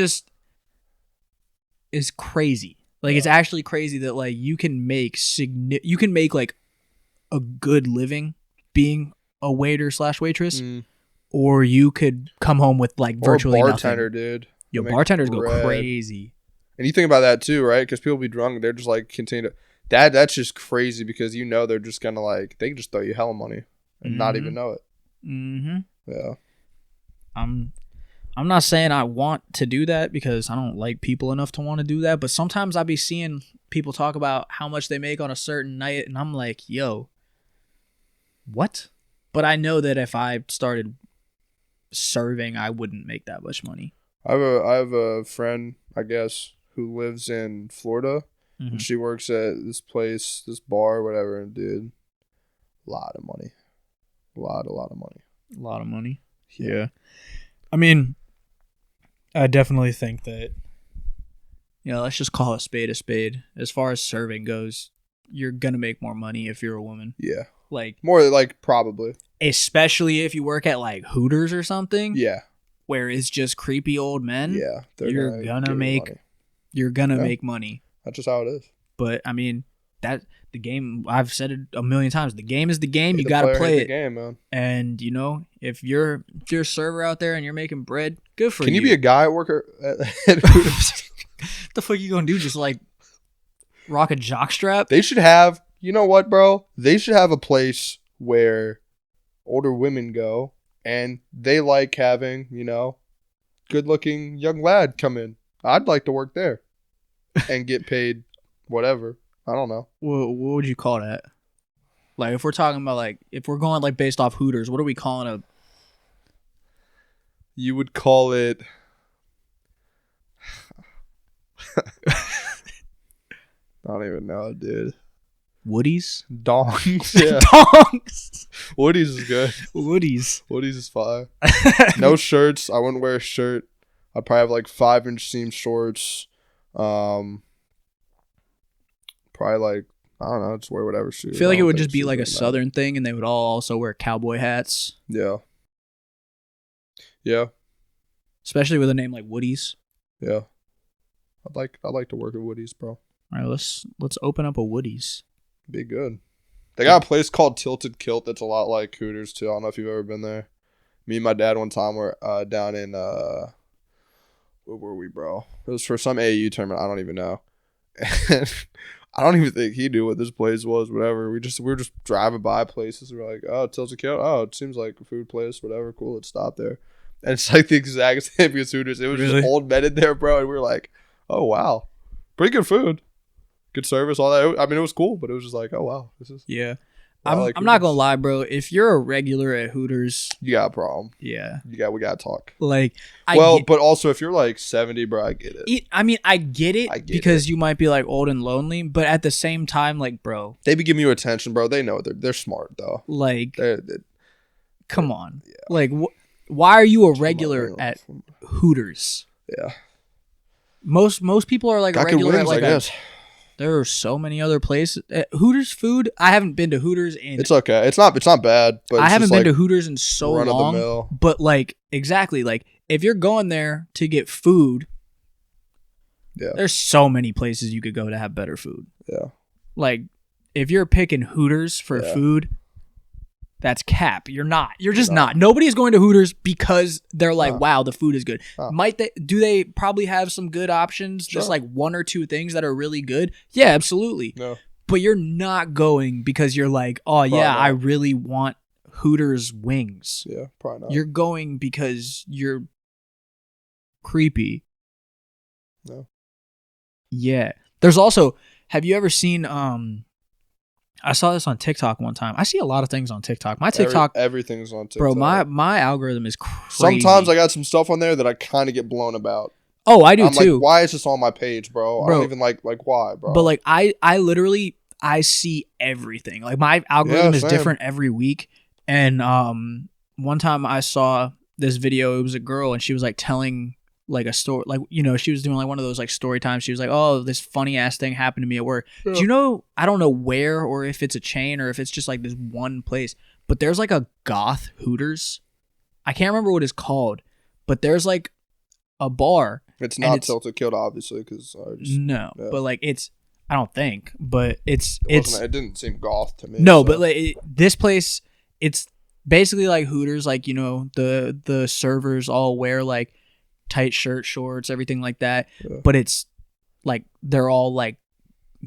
crazy. Like it's actually crazy that like you can make like a good living being a waiter / waitress, or you could come home with like virtually nothing. Or a bartender, nothing. dude. Yo, bartenders go crazy. And you think about that too, right? Because people be drunk, they're just like continue to. That's just crazy because they're just gonna like they can just throw you hella money and not even know it. Mm-hmm. Yeah. I'm not saying I want to do that because I don't like people enough to want to do that, but sometimes I be seeing people talk about how much they make on a certain night, and I'm like, yo, what? But I know that if I started serving, I wouldn't make that much money. I have a friend, I guess, who lives in Florida, and she works at this place, this bar, whatever, and dude, a lot of money. A lot of money. A lot of money? Yeah. I mean, I definitely think that, let's just call a spade a spade. As far as serving goes, you're going to make more money if you're a woman. Yeah. Like more like probably. Especially if you work at like Hooters or something. Yeah. Where it's just creepy old men. Yeah. You're gonna make money. That's just how it is. But I mean, that the game, I've said it a million times, the game is the game. You gotta play it. The game, man. And if you're a server out there and you're making bread, good for you. Can you be a guy worker at Hooters? The fuck you gonna do? Just like rock a jockstrap? They should have, you know what, bro? They should have a place where older women go and they like having, good looking young lad come in. I'd like to work there and get paid whatever. I don't know. What would you call that? Like if we're talking about like, if we're going like based off Hooters, what are we calling a... You would call it... I don't even know, dude. Woodies? Dongs. Yeah. Dongs. Woodies is good. Woodies is fire. No shirts. I wouldn't wear a shirt. I'd probably have like 5-inch seam shorts. Probably like, I don't know, just wear whatever shoes. I feel like it would just be like a southern thing, and they would all also wear cowboy hats. Yeah. Yeah. Especially with a name like Woody's. Yeah. I'd like to work at Woody's, bro. All right, let's open up a Woody's. Be good. They got a place called Tilted Kilt that's a lot like Hooters too. I don't know if you've ever been there. Me and my dad one time were down in where were we, bro? It was for some AAU tournament. I don't even know. And I don't even think he knew what this place was. Whatever. We were just driving by places. We were like, oh, Tilted Kilt. Oh, it seems like a food place. Whatever. Cool. Let's stop there. And it's like the exact same as Hooters. It was just old men in there, bro. And we were like, oh wow, pretty good food. Good service, all that. I mean, it was cool, but it was just like, oh wow, this is... Yeah. I'm not gonna lie, bro. If you're a regular at Hooters, you got a problem. Yeah, we gotta talk. Like, but also if you're like 70, bro, I get it. I mean, I get it because you might be like old and lonely, but at the same time, like, bro, they be giving you attention, bro. They know they're smart though. Like, come on, yeah. Like, why are you a regular at Hooters? Yeah, most people are like a regular wings, at like I guess. There are so many other places. Hooters food. I haven't been to Hooters in. It's okay. It's not bad. But I haven't been like to Hooters in so long. But like exactly, like if you're going there to get food, there's so many places you could go to have better food. Yeah. Like if you're picking Hooters for food, that's cap. You're not. You're just not. Nobody's going to Hooters because they're like, wow, the food is good. Do they probably have some good options? Just like one or two things that are really good? Yeah, absolutely. No. But you're not going because you're like, oh, yeah, I really want Hooters wings. Yeah, probably not. You're going because you're creepy. No. Yeah. There's also, have you ever seen, I saw this on TikTok one time. I see a lot of things on TikTok. My TikTok, everything's on TikTok. Bro, my algorithm is crazy. Sometimes I got some stuff on there that I kind of get blown about. Oh, I do I'm too. Like, why is this on my page, bro? I don't even like why, bro. But like I literally see everything. Like my algorithm is different every week. And one time I saw this video. It was a girl, and she was like telling like a story, like, you know, she was doing like one of those like story times. She was like, oh, this funny ass thing happened to me at work. Do you know, I don't know where, or if it's a chain, or if it's just like this one place, but there's like a goth Hooters. I can't remember what it's called, but there's like a bar. It's not Tilted Killed, obviously, because but like I don't think, but it didn't seem goth to me. No, so. But like this place, it's basically like Hooters, like, you know, the servers all wear like tight shorts, everything like that. Yeah. But it's like they're all like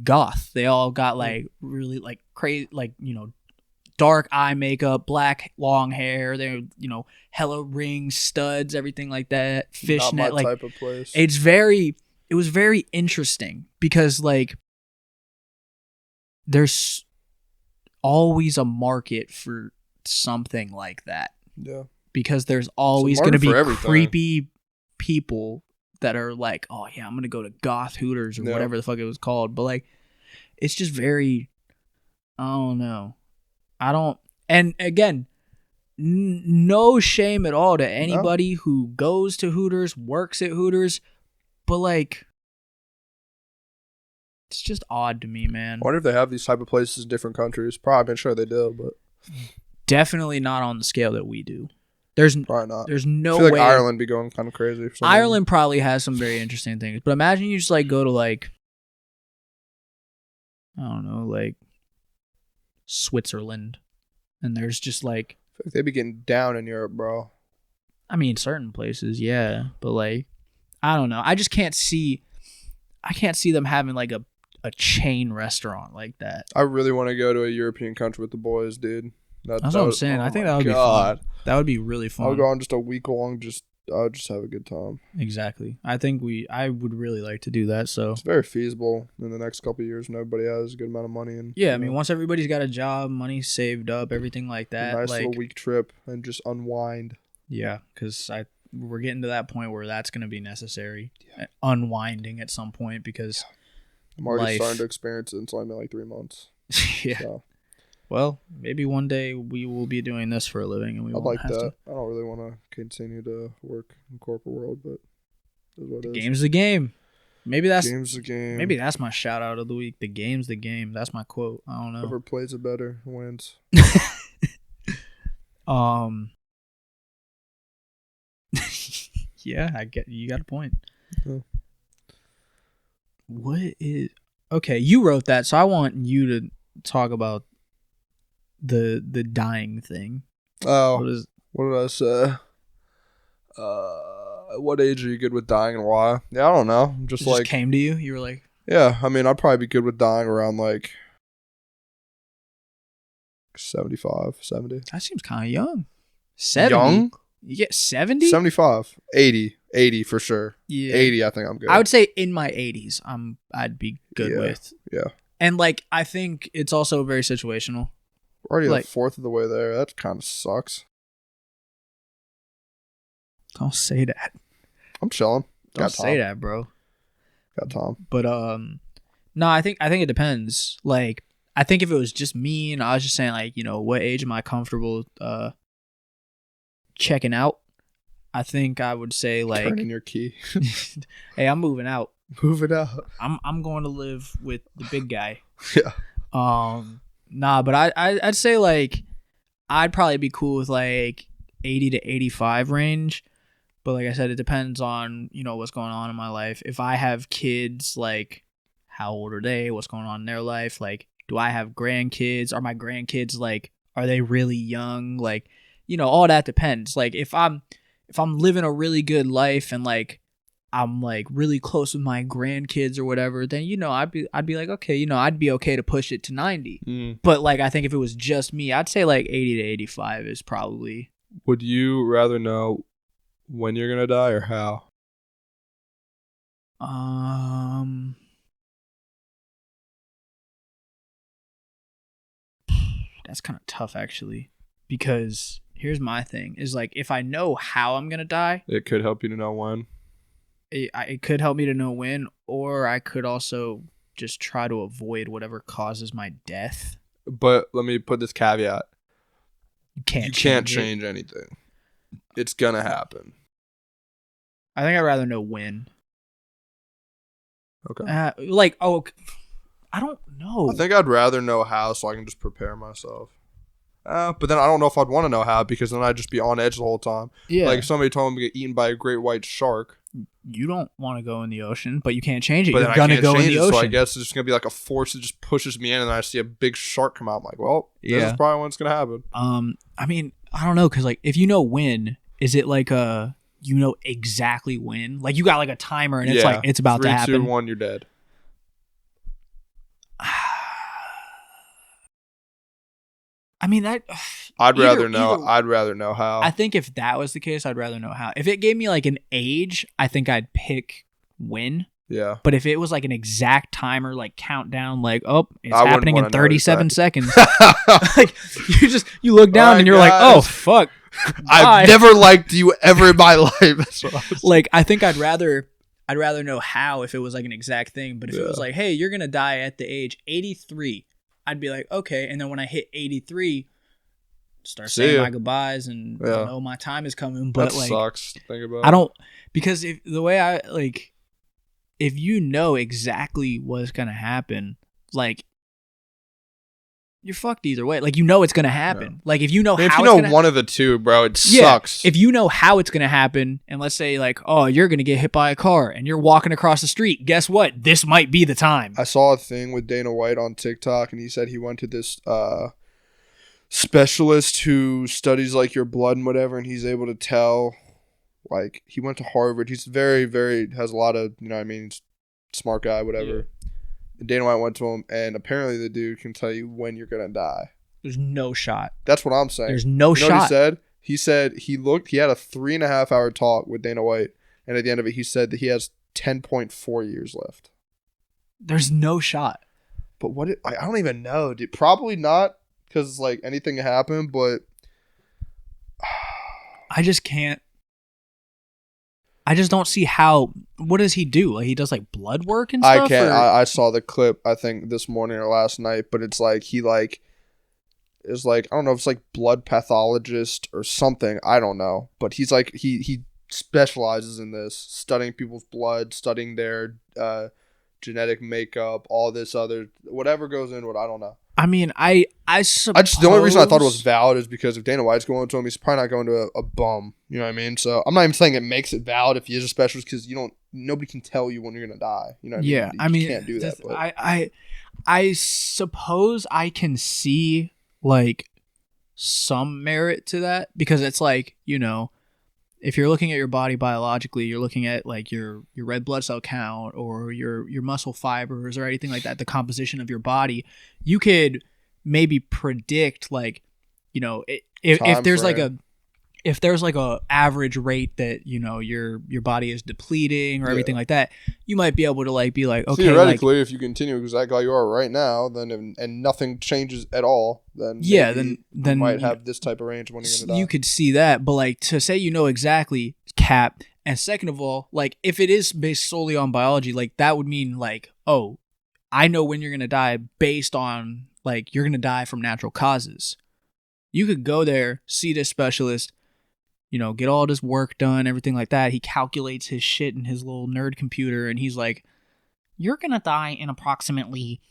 goth. They all got like really like crazy, like, you know, dark eye makeup, black long hair. They're, you know, hella rings, studs, everything like that. Fishnet, not my like type of place. It was very interesting because like there's always a market for something like that. Yeah. Because there's always going to be creepy people that are like, oh yeah, I'm going to go to goth Hooters or whatever the fuck it was called. But like, it's just very, I don't know. And again, no shame at all to anybody who goes to Hooters, works at Hooters, but like, it's just odd to me, man. I wonder if they have these type of places in different countries. Probably, I'm sure they do, but definitely not on the scale that we do. There's probably not. There's no I feel like way. Ireland be going kind of crazy. Ireland probably has some very interesting things, but imagine you just like go to like, I don't know, like Switzerland, and there's just like, I feel like they be getting down in Europe, bro. I mean, certain places, yeah, but like, I don't know. I just can't see. I can't see them having like a chain restaurant like that. I really want to go to a European country with the boys, dude. That's what I'm saying. I think that would be fun. That would be really fun. I'll go on just a week long. I'll just have a good time. Exactly. I would really like to do that. So it's very feasible in the next couple of years when everybody has a good amount of money. And yeah, I mean, once everybody's got a job, money saved up, everything like that. A nice little week trip and just unwind. Yeah, because we're getting to that point where that's going to be necessary. Yeah. Unwinding at some point because I'm already starting to experience it until I'm in like 3 months. Yeah. So. Well, maybe one day we will be doing this for a living, and we won't have to. I don't really want to continue to work in the corporate world, but that's what it is. The game's the game. Maybe that's game's the game. Maybe that's my shout out of the week. The game's the game. That's my quote. I don't know. Whoever plays it better wins. Yeah, you got a point. Yeah. What is okay? You wrote that, so I want you to talk about the dying thing. Oh, what did I say? What age are you good with dying and why? Yeah, I don't know. Just came to you. You were like, yeah. I mean, I'd probably be good with dying around like 75, 70. That seems kind of young. 70? Young? You get 70? 75, 80 for sure. Yeah, 80. I think I'm good. I would say in my 80s, I'd be good with. Yeah. And like, I think it's also very situational. We're already Like- a fourth of the way there. That kind of sucks. Don't say that. I'm chilling. Don't say that, bro. Got Tom. But no, I think it depends. Like, I think if it was just me and I was just saying, like, you know, what age am I comfortable checking out? I think I would say, like, Turn in your key. hey, I'm moving out. Move it out. I'm going to live with the big guy. Yeah. Nah, but I'd say, like, I'd probably be cool with like 80 to 85 range. But like I said, it depends on, you know, what's going on in my life. If I have kids, like, how old are they? What's going on in their life? Like, do I have grandkids? Are my grandkids, like, are they really young? Like, you know, all that depends. Like, if I'm living a really good life and, like, I'm, like, really close with my grandkids or whatever, then, you know, I'd be like, okay, you know, I'd be okay to push it to 90. But, like, I think if it was just me, I'd say, like, 80 to 85 is probably. Would you rather know when you're gonna die or how? That's kind of tough, actually, because here's my thing: is like, if I know how I'm gonna die, It could help you to know when. it could help me to know when, or I could also just try to avoid whatever causes my death. But let me put this caveat: You can't. you can't change it. change anything. It's gonna happen. I think I'd rather know when. Okay. I don't know. I think I'd rather know how so I can just prepare myself. But then I don't know if I'd want to know how because then I'd just be on edge the whole time. Yeah. Like if somebody told me to get eaten by a great white shark. You don't want to go in the ocean, but you can't change it. But You're then gonna I can't go in change the it, ocean. so I guess it's just gonna be like a force that just pushes me in, and then I see a big shark come out. I'm like, well, this is probably when it's gonna happen. I mean, I don't know, because like if you know when, is it like you know exactly when? Like you got like a timer and it's like it's about 3, to happen. 2, 1, you're dead. I mean that. I'd rather know how. I think if that was the case, I'd rather know how. If it gave me like an age, I think I'd pick when. Yeah. But if it was like an exact timer, like countdown, like, oh, it's I wouldn't happening in wanna know 37 exactly. seconds. Like you look down Alright, and you're guys. like, oh fuck. Bye. I've never liked you ever in my life. That's what I was Like I think I'd rather know how if it was like an exact thing. But if it was Yeah. like, hey, you're gonna die at the age 83, I'd be like, okay. And then when I hit 83, start See saying ya. my goodbyes and Yeah. I know my time is coming. But that like sucks to think about. I don't, because if the way I like, if you know exactly what's gonna happen, like you're fucked either way. Like you know it's gonna happen. Yeah. Like if you know I mean, how if you it's know gonna one of the two, bro, it Yeah. sucks. If you know how it's gonna happen, and let's say like, oh, you're gonna get hit by a car, and you're walking across the street. Guess what? This might be the time. I saw a thing with Dana White on TikTok, and he said he went to this specialist who studies like your blood and whatever, and he's able to tell. Like he went to Harvard. He's very, very has a lot of you know what I mean. He's a smart guy, whatever. Yeah. And Dana White went to him, and apparently the dude can tell you when you're gonna die. There's no shot. That's what I'm saying. There's no You know what shot. he said? He said he had a 3.5 hour talk with Dana White, and at the end of it, he said that he has 10.4 years left. There's no shot. But I don't even know, dude. Probably not, because like anything can happen. But I just can't. I just don't see how. What does he do? Like he does like blood work and stuff. I can't. or- I saw the clip. I think this morning or last night. But it's like he like is like I don't know if it's like blood pathologist or something. I don't know. But he's like he specializes in this, studying people's blood, studying their genetic makeup, all this other whatever goes into it. I don't know. I mean, I suppose. The only reason I thought it was valid is because if Dana White's going to him, he's probably not going to a bum. You know what I mean? So I'm not even saying it makes it valid if he is a specialist because nobody can tell you when you're gonna die. You know what Yeah, I mean? You I mean, can't do that. But I suppose I can see like some merit to that because it's like, you know, if you're looking at your body biologically, you're looking at like your red blood cell count or your muscle fibers or anything like that, the composition of your body, you could maybe predict like, you know, if there's like if there's like a average rate that, you know, your body is depleting or everything like that, you might be able to like be like, okay, theoretically, like, if you continue exactly how you are right now, then and nothing changes at all, then then you might have this type of range when you're gonna die. You could see that, but like to say you know exactly, cap. And second of all, like if it is based solely on biology, like that would mean like, oh, I know when you're gonna die based on like you're gonna die from natural causes. You could go there, see this specialist, you know, get all this work done, everything like that. He calculates his shit in his little nerd computer, and he's like, you're gonna die in approximately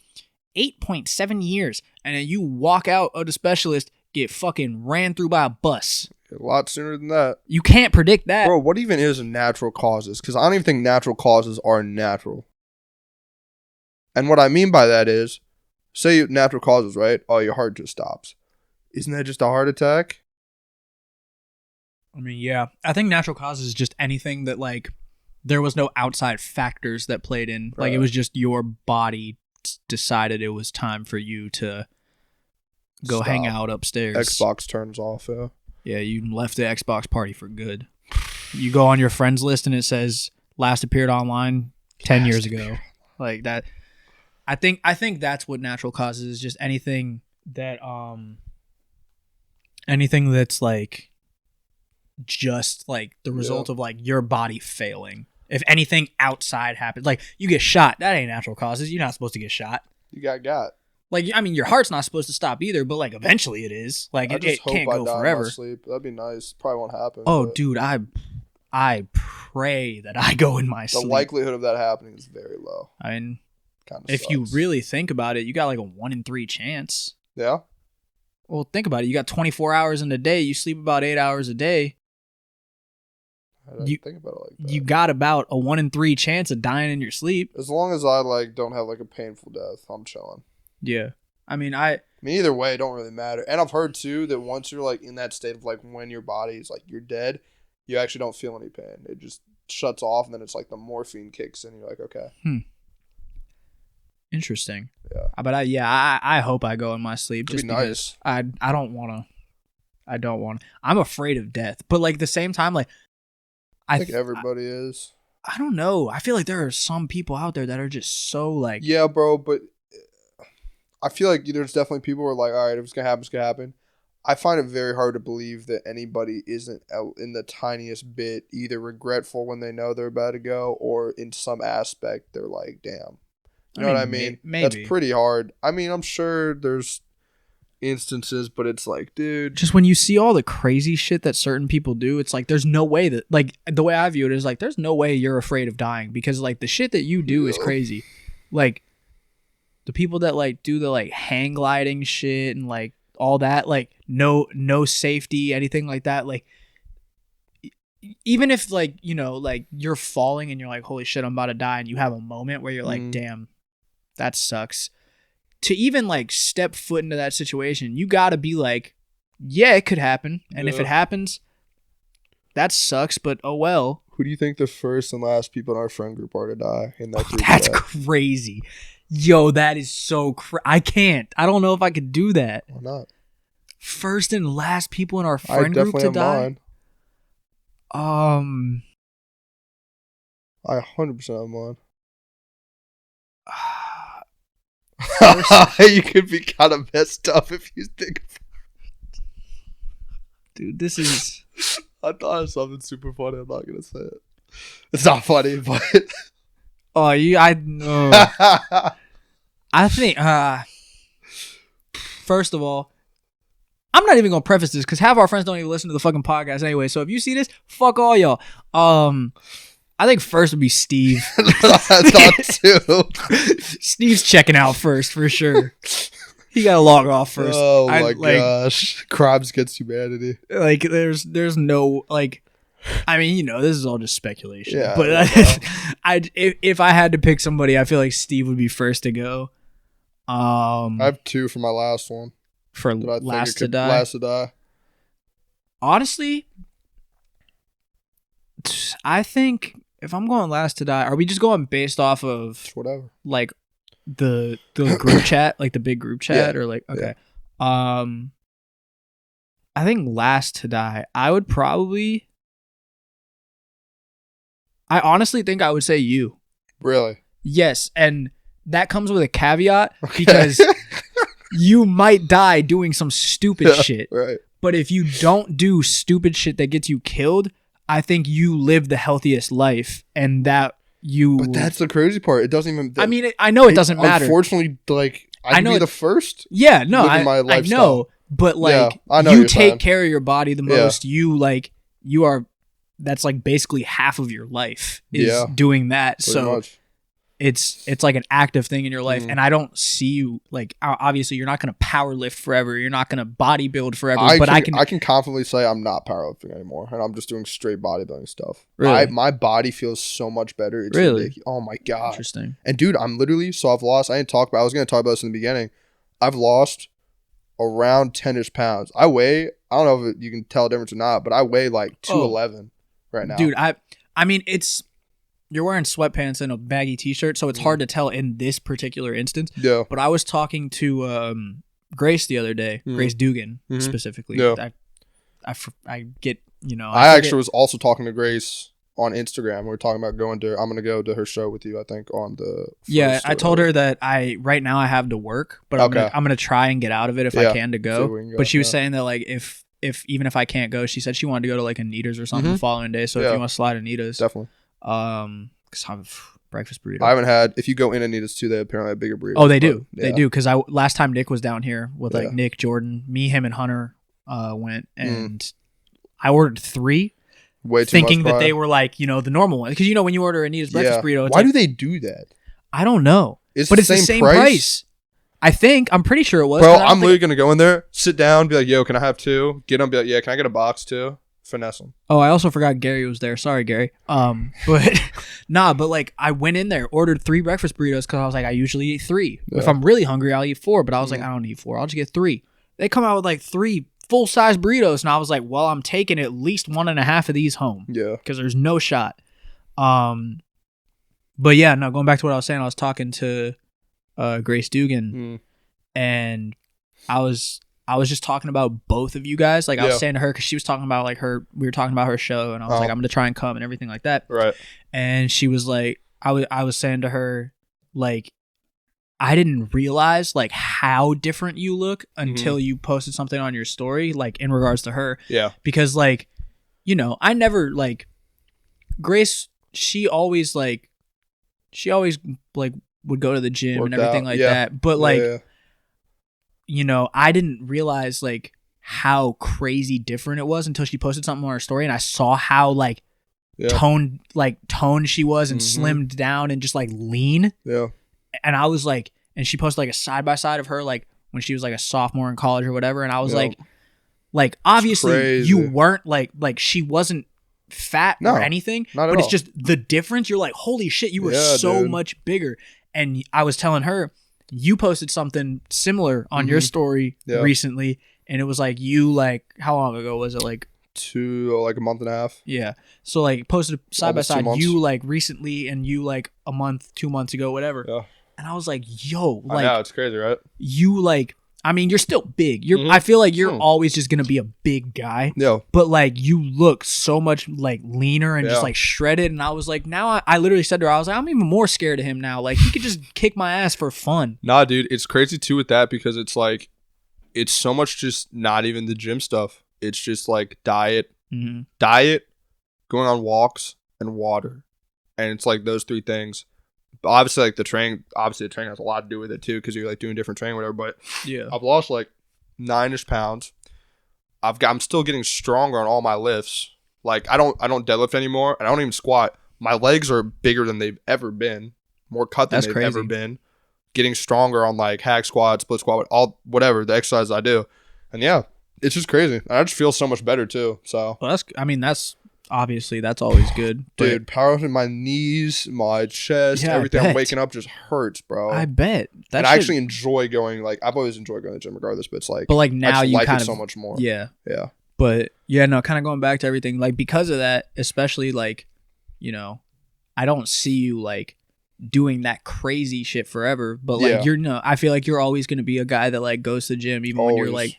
8.7 years. And then you walk out of the specialist, get fucking ran through by a bus. A lot sooner than that. You can't predict that. Bro, what even is natural causes? Because I don't even think natural causes are natural. And what I mean by that is, say natural causes, right? Oh, your heart just stops. Isn't that just a heart attack? I mean, yeah. I think natural causes is just anything that, like, there was no outside factors that played in. Like, it was just your body decided it was time for you to go hang out upstairs. Xbox turns off, yeah. Yeah, you left the Xbox party for good. You go on your friends list and it says last appeared online 10 years ago. Like that. I think that's what natural causes is, just anything that's like just like the result of like your body failing. If anything outside happens, like you get shot, that ain't natural causes. You're not supposed to get shot. You got. Like, I mean, your heart's not supposed to stop either, but like eventually it is. Like it can't go forever. In my sleep. That'd be nice. Probably won't happen. Oh, dude, I pray that I go in my sleep. The likelihood of that happening is very low. I mean, if sucks. You really think about it, you got like a 1 in 3 chance. Yeah. Well, think about it. You got 24 hours in a day. You sleep about 8 hours a day. I didn't think about it like that. You got about a 1 in 3 chance of dying in your sleep. As long as I like don't have like a painful death, I'm chilling. Yeah. I mean, either way, it don't really matter. And I've heard too that once you're like in that state of like when your body is like you're dead, you actually don't feel any pain. It just shuts off, and then it's like the morphine kicks in. And you're like, okay. Interesting. Yeah. But I hope I go in my sleep. It'd just be because nice. I don't want to. I'm afraid of death, but like at the same time, like I think everybody is. I don't know. I feel like there are some people out there that are just so like. Yeah, bro, but I feel like there's definitely people who are like, all right, if it's gonna happen, it's gonna happen. I find it very hard to believe that anybody isn't in the tiniest bit either regretful when they know they're about to go, or in some aspect they're like, damn. You know what I mean? Maybe. That's pretty hard. I mean, I'm sure there's instances, but it's like, dude. Just when you see all the crazy shit that certain people do, it's like, there's no way that, like, the way I view it is like, there's no way you're afraid of dying, because like the shit that you do is crazy. Like the people that like do the like hang gliding shit and like all that, like no safety, anything like that. Like even if like, you know, like you're falling and you're like, holy shit, I'm about to die. And you have a moment where you're like, damn, that sucks. To even like step foot into that situation, you got to be like, yeah, it could happen. And if it happens, that sucks, but oh well. Who do you think the first and last people in our friend group are to die in that group? That's crazy. Yo, that is so I can't. I don't know if I could do that. Why not? First and last people in our friend group to die? Mine. I 100% have mine. You could be kind of messed up if you think of it. Dude, this is... I thought of something super funny. I'm not going to say it. It's not funny, but... Oh, I know. I think, first of all, I'm not even going to preface this because half our friends don't even listen to the fucking podcast anyway. So if you see this, fuck all y'all. I think first would be Steve. I thought too. Steve's checking out first for sure. He got to log off first. Oh my gosh. Crimes against humanity. Like there's no like, I mean, you know, this is all just speculation. Yeah, but if I had to pick somebody, I feel like Steve would be first to go. I have two for my last one. For last to die. Honestly, I think if I'm going last to die, are we just going based off of whatever, like the group chat, like the big group chat, or like okay, I think last to die, I honestly think I would say you. Really? Yes, and that comes with a caveat because you might die doing some stupid shit. Right. But if you don't do stupid shit that gets you killed, I think you live the healthiest life, and that you. But that's the crazy part. It doesn't even. I mean, I know it doesn't matter. Unfortunately, like I know be the first. Yeah, no, my I know, but like I know you take care of your body the most. Yeah. You are. That's like basically half of your life is Yeah. doing that. Pretty So. much. It's like an active thing in your life, and I don't see you like obviously you're not gonna power lift forever, you're not gonna bodybuild forever. I can confidently say I'm not powerlifting anymore, and I'm just doing straight bodybuilding stuff. Really? My body feels so much better. It's really ridiculous. Oh my god. Interesting. And dude, I've lost. I was gonna talk about this in the beginning. I've lost around 10ish pounds. I don't know if you can tell a difference or not, but I weigh like 211 right now. Dude, I mean you're wearing sweatpants and a baggy t-shirt, so it's hard to tell in this particular instance. Yeah. But I was talking to Grace the other day, Grace Dugan specifically. Yeah. I get, I actually was also talking to Grace on Instagram. We were talking about I'm going to go to her show with you, I think, on the Yeah, I told her that right now I have to work, but I'm going to try and get out of it if I can to go. But she was saying that like if even if I can't go, she said she wanted to go to like Anita's or something the following day. So if you want to slide Anita's. Definitely. Because I have breakfast burrito. I haven't had. If you go in Anita's too, they apparently have bigger burritos. Oh, they do. They do. Because last time Nick was down here with like Nick, Jordan, me, him, and Hunter went, and I ordered 3. Way too thinking much that they were like the normal one. Because when you order Anita's breakfast burrito, it's why do they do that? I don't know. It's the same price. I'm pretty sure it was. Bro, I'm literally gonna go in there, sit down, be like, "Yo, can I have 2?" Get them, be like, "Yeah, can I get a box too?" Finesse them. Oh, I also forgot Gary was there. Sorry, Gary. But but like I went in there, ordered 3 breakfast burritos because I was like, I usually eat 3. Yeah. If I'm really hungry, I'll eat 4. But I was like, I don't need 4. I'll just get 3. They come out with like 3 full-size burritos, and I was like, well, I'm taking at least 1.5 of these home. Yeah. Because there's no shot. But yeah, no, going back to what I was saying, I was talking to Grace Dugan, and I was just talking about both of you guys. Like I was saying to her, because she was talking about like we were talking about her show, and I was like, I'm gonna try and come and everything like that. Right. And she was like, I was saying to her, like, I didn't realize like how different you look until you posted something on your story, like in regards to her. Yeah. Because like, I never like Grace. She always like would go to the gym and everything like that. But like. I didn't realize like how crazy different it was until she posted something on her story, and I saw how like toned she was and slimmed down and just like lean. Yeah. And I was like, and she posted like a side by side of her like when she was like a sophomore in college or whatever, and I was like obviously you weren't like she wasn't fat or anything, but it's just the difference. You're like, holy shit, you were so much bigger. And I was telling her, you posted something similar on your story recently, and it was like you like how long ago was it? Like a month and a half. Yeah. So like posted side by side, 2 months. you like recently and you like a month, 2 months ago, whatever. Yeah. And I was like, yo, like I know, it's crazy, right? You like, I mean, you're still big. I feel like you're always just gonna be a big guy. Yeah. But like you look so much like leaner and just like shredded. And I was like, now I literally said to her, I was like, I'm even more scared of him now. Like he could just kick my ass for fun. Nah, dude, it's crazy too with that because it's like, it's so much just not even the gym stuff. It's just like diet, going on walks, and water. And it's like those 3 things. But obviously, like the training has a lot to do with it too, because you're like doing different training, whatever. But yeah, I've lost like 9ish pounds. I'm still getting stronger on all my lifts. Like I don't deadlift anymore, and I don't even squat. My legs are bigger than they've ever been, more cut than they've ever been. Getting stronger on like hack squat, split squat, all whatever the exercises I do, and yeah, it's just crazy. And I just feel so much better too. So well, that's obviously that's always good, dude. Powerlifting, my knees, my chest, everything. I'm waking up just hurts, bro. I bet. I actually enjoy going. Like I've always enjoyed going to the gym regardless, but it's like, but like now you like kind it of so much more. Yeah. But yeah, no, kind of going back to everything, like because of that, especially like, I don't see you like doing that crazy shit forever, but like I feel like you're always gonna be a guy that like goes to the gym even when you're like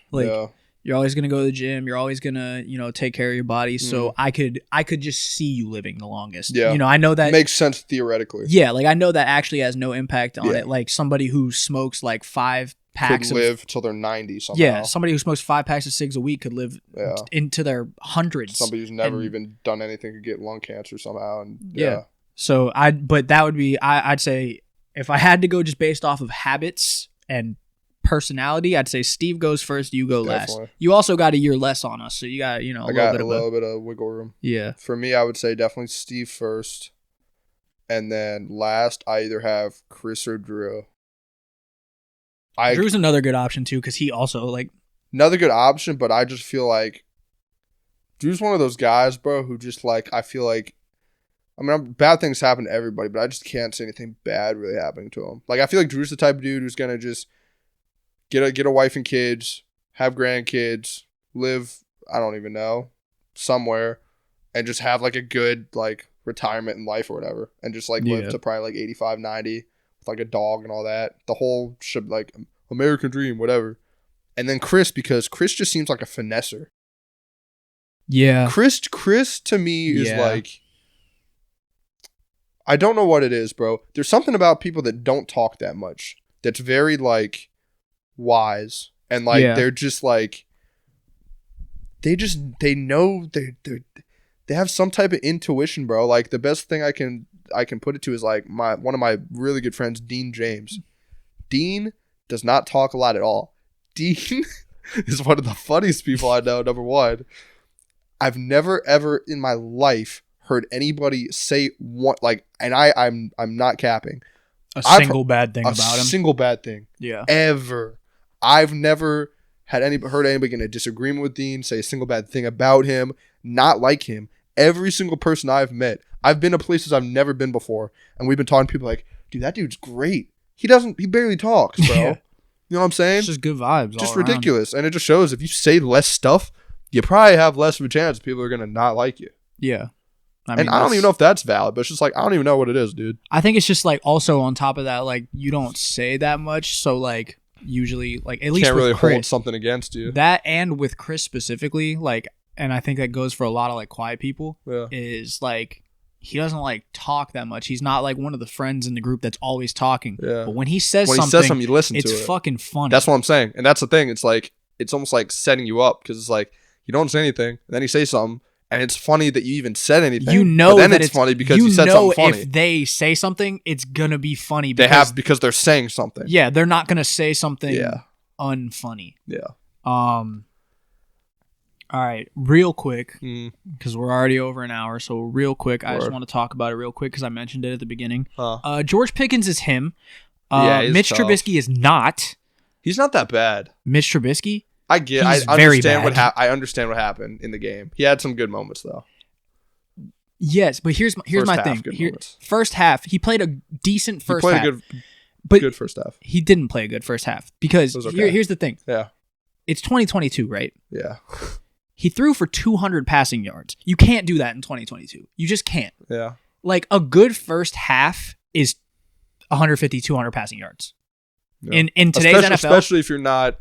You're always gonna go to the gym. You're always gonna, take care of your body. So I could just see you living the longest. Yeah. I know that makes sense theoretically. Yeah, like I know that actually has no impact on Yeah. it. Like somebody who smokes like 5 packs Could live till they're 90 somehow. Yeah, somebody who smokes 5 packs of cigs a week could live Yeah. into their hundreds. Somebody who's never even done anything could get lung cancer somehow. And Yeah. So but that would be, I'd say, if I had to go just based off of habits and personality, I'd say Steve goes first, you go Definitely. last. You also got a year less on us, so you got, I got a little bit of wiggle room. Yeah. For me, I would say definitely Steve first. And then last, I either have Chris or Drew. Drew's another good option too, because he also like another good option, but I just feel like Drew's one of those guys, bro, who just like I feel like bad things happen to everybody, but I just can't see anything bad really happening to him. Like I feel like Drew's the type of dude who's gonna just get a wife and kids, have grandkids, live I don't even know somewhere, and just have like a good like retirement in life or whatever, and just like live to probably like 85, 90. Like a dog and all that, the whole shit, like American dream, whatever. And then Chris, because Chris just seems like a finesser. Yeah. Chris to me is like, I don't know what it is, bro. There's something about people that don't talk that much that's very like wise, and like they're just like they know they have some type of intuition, bro. Like the best thing I can put it to is like one of my really good friends, Dean James. Dean does not talk a lot at all. Dean is one of the funniest people I know, number one. I've never ever in my life heard anybody say one like, and I'm not capping. A single bad thing about him. A single bad thing. Yeah. Ever. I've never heard anybody in a disagreement with Dean say a single bad thing about him, not like him. Every single person I've met, I've been to places I've never been before, and we've been talking to people like, dude, that dude's great. He barely talks, bro. Yeah. You know what I'm saying? It's just good vibes. Just all ridiculous. And it just shows if you say less stuff, you probably have less of a chance people are going to not like you. Yeah. I don't even know if that's valid, but it's just like, I don't even know what it is, dude. I think it's just like also on top of that, like you don't say that much. So like usually like at least can't with really Chris, hold something against you. That and with Chris specifically, like, and I think that goes for a lot of like quiet people, Yeah. is like he doesn't like talk that much. He's not like one of the friends in the group that's always talking. Yeah. But when he says something, you listen to it. It's fucking funny. That's what I'm saying. And that's the thing. It's like, it's almost like setting you up, because it's like, you don't say anything, and then you say something, and it's funny that you even said anything. You know, but then that it's funny because you said something funny. If they say something, it's gonna be funny. Because they're saying something. Yeah, they're not gonna say something unfunny. Yeah. All right, real quick, because we're already over an hour. So real quick, I just want to talk about it real quick because I mentioned it at the beginning. George Pickens is him. Mitch tough. Trubisky is not. He's not that bad. Mitch Trubisky. I understand what happened in the game. He had some good moments though. Yes, but here's my thing. First half, he played a decent first half. He played a good first half. He didn't play a good first half because here's the thing. Yeah. It's 2022, right? Yeah. He threw for 200 passing yards. You can't do that in 2022. You just can't. Yeah. Like a good first half is 150, 200 passing yards. Yeah. In today's NFL, especially if you're not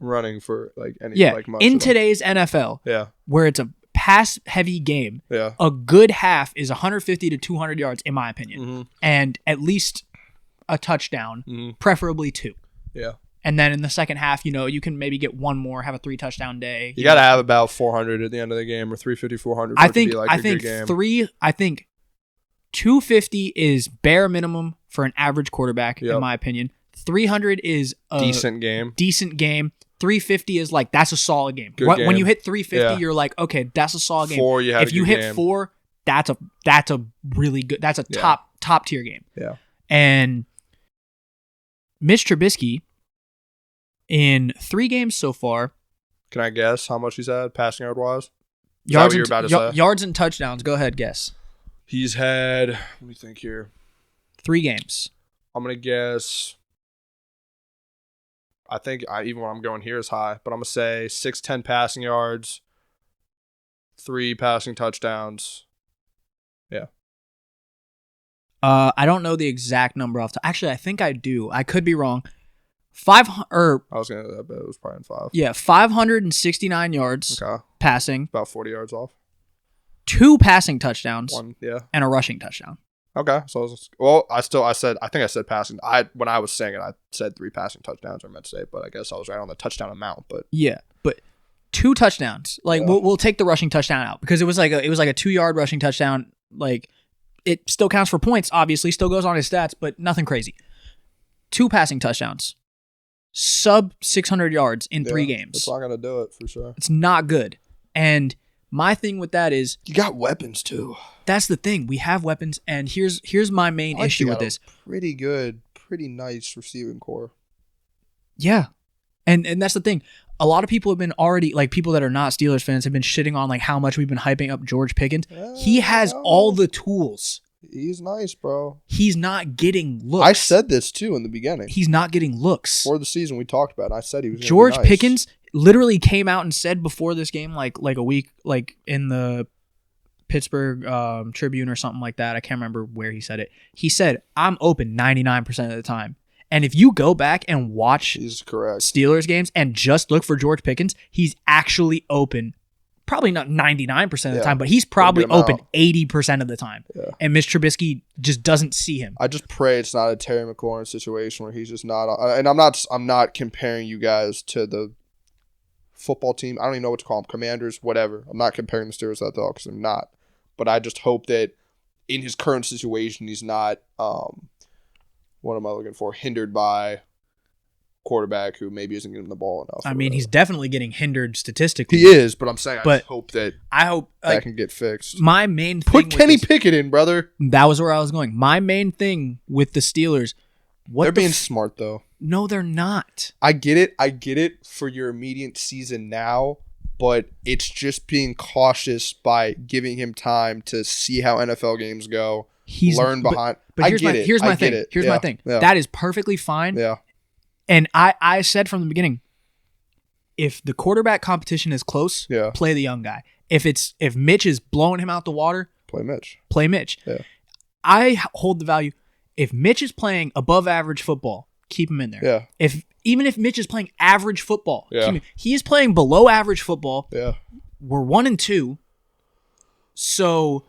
running for like any like much. In today's NFL, where it's a pass heavy game, a good half is 150 to 200 yards in my opinion. And at least a touchdown, preferably 2. Yeah. And then in the second half, you can maybe get one more, have a 3 touchdown day. You got to have about 400 at the end of the game, or 350, 400. I think 250 is bare minimum for an average quarterback, in my opinion. 300 is a decent game. 350 is like, that's a solid game. Game. When you hit 350, you're like, okay, that's a solid game. 4, you have if you hit game. 4, that's a really good. That's a top tier game. Yeah. And Mitch Trubisky, in 3 games so far. Can I guess how much he's had passing yard wise? Yards and touchdowns. Go ahead, guess. He's had, let me think here. 3 games. I'm going to guess. I think even when I'm going here is high, but I'm going to say 610 passing yards, 3 passing touchdowns. Yeah. I don't know the exact number off. Actually, I think I do. I could be wrong. I was going to bet it was probably in 5. Yeah, 569 yards passing. About 40 yards off. 2 passing touchdowns. 1, yeah. And a rushing touchdown. Okay. So, I think I said passing. When I was saying it, I said 3 passing touchdowns, I meant to say, but I guess I was right on the touchdown amount. But yeah, but 2 touchdowns. Like, we'll take the rushing touchdown out because it was like a 2-yard rushing touchdown. Like, it still counts for points, obviously, still goes on his stats, but nothing crazy. 2 passing touchdowns. Sub 600 yards in 3 games. It's not going to do it for sure. It's not good. And my thing with that is you got weapons too. That's the thing. We have weapons, and here's my main issue with this. Pretty good, pretty nice receiving core. Yeah. And that's the thing. A lot of people have been already, like people that are not Steelers fans have been shitting on like how much we've been hyping up George Pickens. He has all the tools. He's nice, bro. He's not getting looks. I said this too in the beginning. He's not getting looks. For the season we talked about, I said he was George nice. Pickens literally came out and said before this game, like a week, like in the Pittsburgh Tribune or something like that. I can't remember where he said it. He said, I'm open 99% of the time. And if you go back and watch he's correct. Steelers games and just look for George Pickens, he's actually open. Probably not 99% of the time, but he's probably open 80% of the time. Yeah. And Mitch Trubisky just doesn't see him. I just pray it's not a Terry McLaurin situation where he's just not. And I'm not comparing you guys to the football team. I don't even know what to call them. Commanders, whatever. I'm not comparing the Steelers to that though because they're not. But I just hope that in his current situation, he's not. What am I looking for? Hindered by quarterback who maybe isn't getting the ball enough. I mean, he's definitely getting hindered statistically. He is, but I'm saying I hope that that can get fixed. My main thing put Kenny Pickett in, brother. That was where I was going. My main thing with the Steelers, they're being smart though. No, they're not. I get it for your immediate season now, but it's just being cautious by giving him time to see how NFL games go. Learn behind. But here's my thing. Here's my thing. Yeah. That is perfectly fine. Yeah. And I said from the beginning, if the quarterback competition is close, play the young guy. If Mitch is blowing him out the water, play Mitch. Play Mitch. Yeah. I hold the value. If Mitch is playing above average football, keep him in there. Yeah. Even if Mitch is playing average football, he is playing below average football. Yeah. We're 1-2. So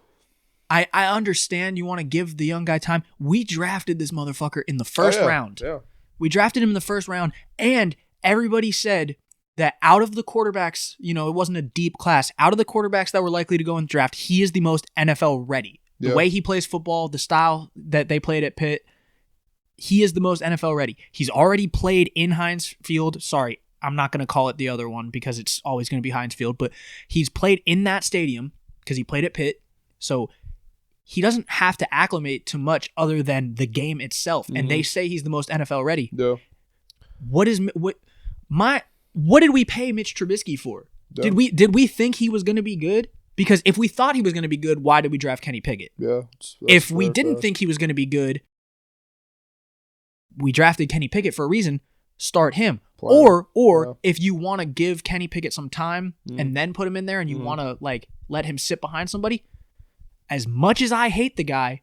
I understand you want to give the young guy time. We drafted this motherfucker in the first round. Yeah. We drafted him in the first round, and everybody said that out of the quarterbacks, it wasn't a deep class. Out of the quarterbacks that were likely to go in the draft, he is the most NFL ready. The way he plays football, the style that they played at Pitt, he is the most NFL ready. He's already played in Heinz Field. Sorry, I'm not going to call it the other one because it's always going to be Heinz Field, but he's played in that stadium because he played at Pitt. So he doesn't have to acclimate to much other than the game itself. Mm-hmm. And they say he's the most NFL ready. Yeah. What did we pay Mitch Trubisky for? Yeah. Did we think he was going to be good? Because if we thought he was going to be good, why did we draft Kenny Pickett? Yeah. If we didn't think he was going to be good, we drafted Kenny Pickett for a reason. Start him. Or if you want to give Kenny Pickett some time and then put him in there and you want to let him sit behind somebody, as much as I hate the guy,